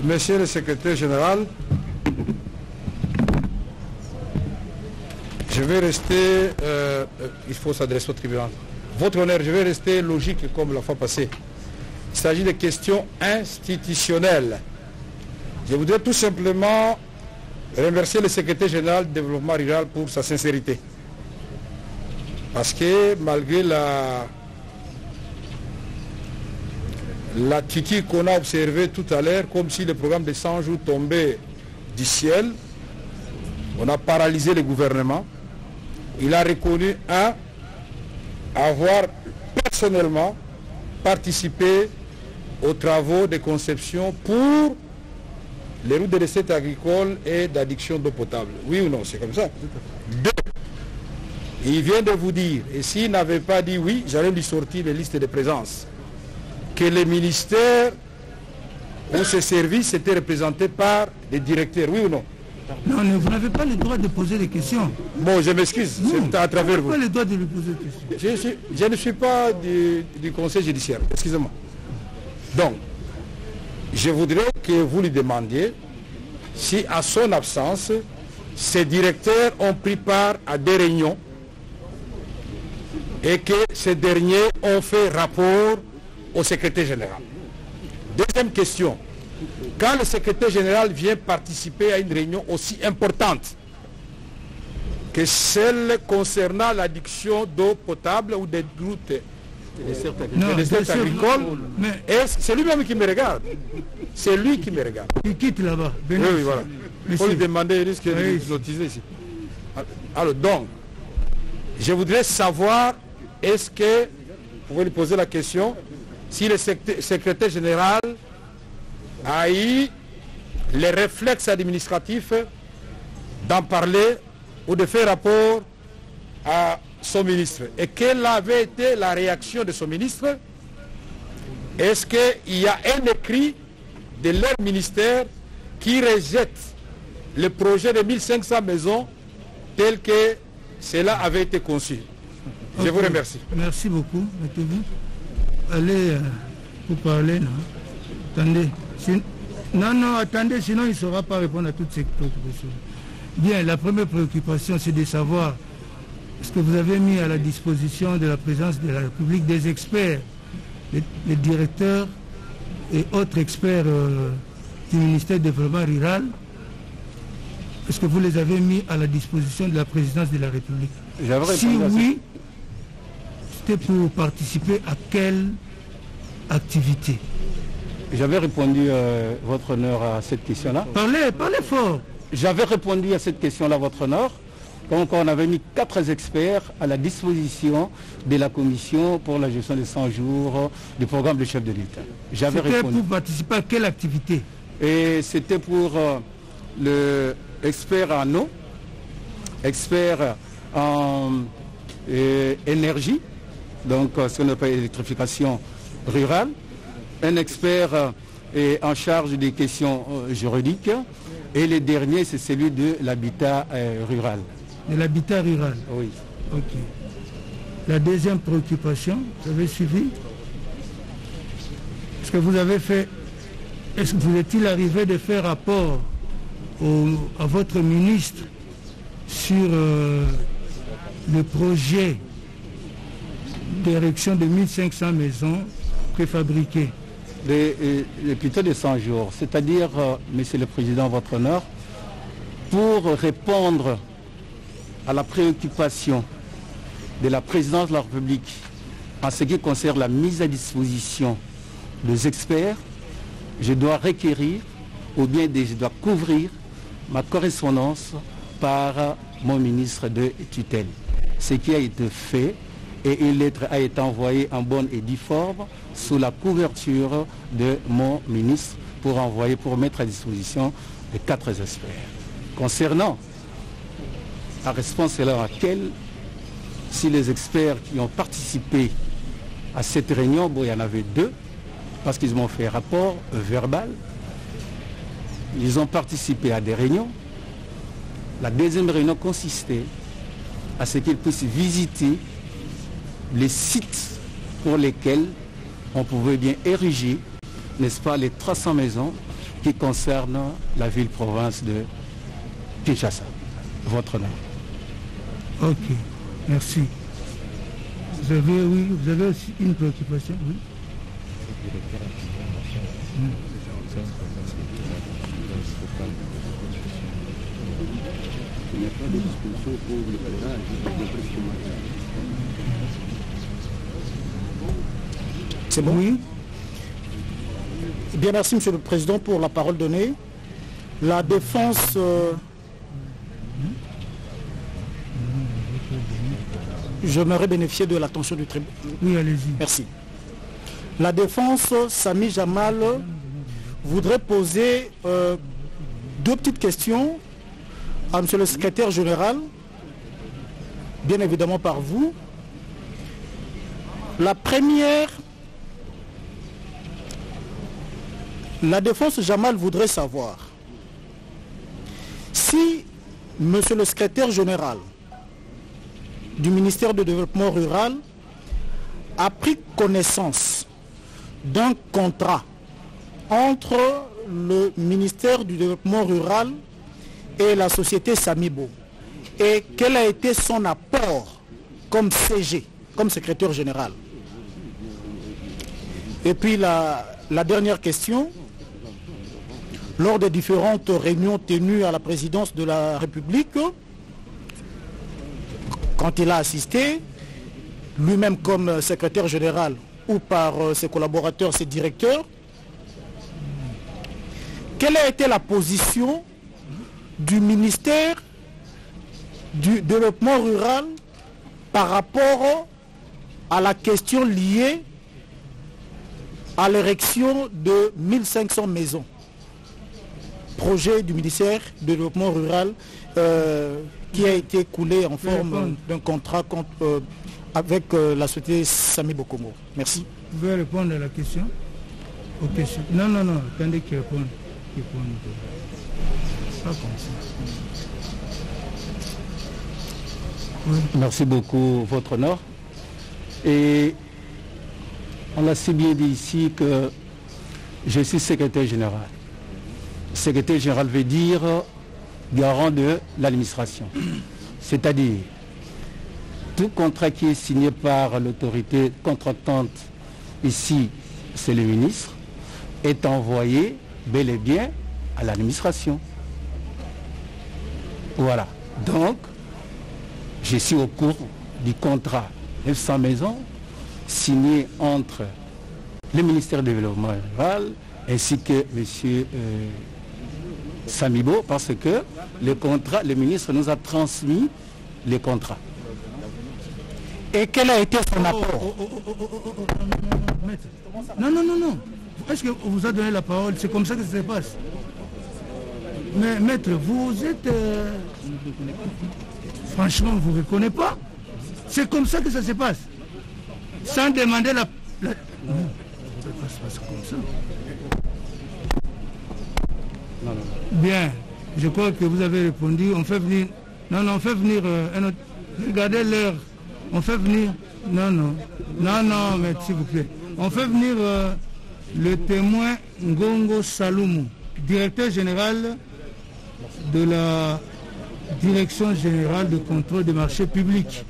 Monsieur le secrétaire général, je vais rester, il faut s'adresser au tribunal. Votre honneur, je vais rester logique comme la fois passée. Il s'agit de questions institutionnelles. Je voudrais tout simplement remercier le secrétaire général du développement rural pour sa sincérité. Parce que malgré l'attitude qu'on a observée tout à l'heure, comme si le programme de 100 jours tombait du ciel. On a paralysé le gouvernement. Il a reconnu, avoir personnellement participé aux travaux de conception pour les routes de recettes agricoles et d'addiction d'eau potable. Oui ou non, c'est comme ça. 2. Il vient de vous dire, et s'il n'avait pas dit oui, j'allais lui sortir les listes de présence, que les ministères ou ces services étaient représentés par des directeurs, oui ou non? Non, vous n'avez pas le droit de poser des questions. Bon, je m'excuse, c'est à travers vous. Vous n'avez pas le droit de lui poser des questions. Je ne suis pas du conseil judiciaire, excusez-moi. Donc, je voudrais que vous lui demandiez si, à son absence, ces directeurs ont pris part à des réunions et que ces derniers ont fait rapport au secrétaire général. Deuxième question. Quand le secrétaire général vient participer à une réunion aussi importante que celle concernant l'addiction d'eau potable ou des routes des desserts agricoles, c'est lui-même qui me regarde. C'est lui qui me regarde. Il quitte là-bas. Oui, voilà. Il faut lui demander, il risque de notiser ici. Alors donc, je voudrais savoir, est-ce que, vous pouvez lui poser la question, si le secrétaire général a eu les réflexes administratifs d'en parler ou de faire rapport à son ministre. Et quelle avait été la réaction de son ministre? Est-ce qu'il y a un écrit de leur ministère qui rejette le projet de 1500 maisons tel que cela avait été conçu? Je vous remercie. Merci beaucoup. Allez, vous parlez, non? Attendez. Non, attendez, sinon il ne saura pas répondre à toutes ces préoccupations. Bien, la première préoccupation, c'est de savoir est-ce que vous avez mis à la disposition de la présidence de la République des experts, les directeurs et autres experts du ministère du Développement rural. Est-ce que vous les avez mis à la disposition de la présidence de la République? Si oui, c'était pour participer à quelle activité? J'avais répondu, votre honneur, à cette question-là. Parlez fort. J'avais répondu à cette question-là, votre honneur. Donc on avait mis 4 experts à la disposition de la commission pour la gestion des 100 jours du programme du chef de l'État. J'avais répondu. C'était pour participer à quelle activité? Et c'était pour le expert en eau, expert en énergie, donc ce qu'on appelle électrification rurale, un expert en charge des questions juridiques, et le dernier c'est celui de l'habitat rural. De l'habitat rural? Oui. Ok. La deuxième préoccupation, vous avez suivi? Est-ce que vous avez fait, est-ce que vous est-il arrivé de faire rapport à votre ministre sur le projet d'érection de 1500 maisons préfabriquées? Plutôt de 100 jours, c'est-à-dire, Monsieur le Président, votre honneur, pour répondre à la préoccupation de la présidence de la République en ce qui concerne la mise à disposition des experts, je dois requérir ou bien je dois couvrir ma correspondance par mon ministre de tutelle. Ce qui a été fait et une lettre a été envoyée en bonne et due forme sous la couverture de mon ministre pour mettre à disposition les 4 experts. Concernant la réponse est là à laquelle, si les experts qui ont participé à cette réunion, bon, il y en avait 2, parce qu'ils m'ont fait rapport verbal, ils ont participé à des réunions. La deuxième réunion consistait à ce qu'ils puissent visiter les sites pour lesquels on pouvait bien ériger, n'est-ce pas, les 300 maisons qui concernent la ville-province de Kinshasa. Votre nom. Ok, merci. Vous avez aussi une préoccupation, oui. Il n'y a pas de disposition pour le pèlerinage, c'est bon? Oui. Bien, merci Monsieur le Président pour la parole donnée. La défense... J'aimerais bénéficier de l'attention du tribunal. Oui, allez-y. Merci. La défense, Sami Jamal, voudrait poser deux petites questions à Monsieur le Secrétaire Général, bien évidemment par vous. La première, la défense Jamal voudrait savoir si Monsieur le Secrétaire Général du ministère du Développement Rural a pris connaissance d'un contrat entre le ministère du Développement Rural et la société Samibo, et quel a été son apport comme CG, comme secrétaire général. Et puis la dernière question, lors des différentes réunions tenues à la présidence de la République, quand il a assisté, lui-même comme secrétaire général ou par ses collaborateurs, ses directeurs, quelle a été la position du ministère du Développement Rural par rapport à la question liée à l'érection de 1500 maisons? Projet du ministère du Développement Rural qui a été coulé en forme d'un contrat avec la société Samibo Congo. Merci. Vous pouvez répondre à la question? Non, attendez qu'il réponde. Pas comme ça. Oui. Merci beaucoup, Votre Honneur. Et on a si bien dit ici que je suis secrétaire général. Secrétaire général veut dire garant de l'administration. C'est-à-dire, tout contrat qui est signé par l'autorité contractante, ici c'est le ministre, est envoyé bel et bien à l'administration. Voilà. Donc, je suis au cours du contrat 900 maisons signé entre le ministère du Développement Rural ainsi que M. Samibo, parce que le ministre nous a transmis les contrats. Et quel a été son apport? Non. Est-ce que vous a donné la parole? C'est comme ça que ça se passe. Mais maître, vous êtes... Franchement, vous ne reconnaissez pas. C'est comme ça que ça se passe. Sans demander la... Non, ça ne se passe comme ça. Non. Bien, je crois que vous avez répondu. On fait venir... Non, on fait venir un autre... Regardez l'heure. On fait venir... Non, mais s'il vous plaît. On fait venir le témoin Ngongo Saloumou, directeur général de la Direction générale de contrôle des marchés publics.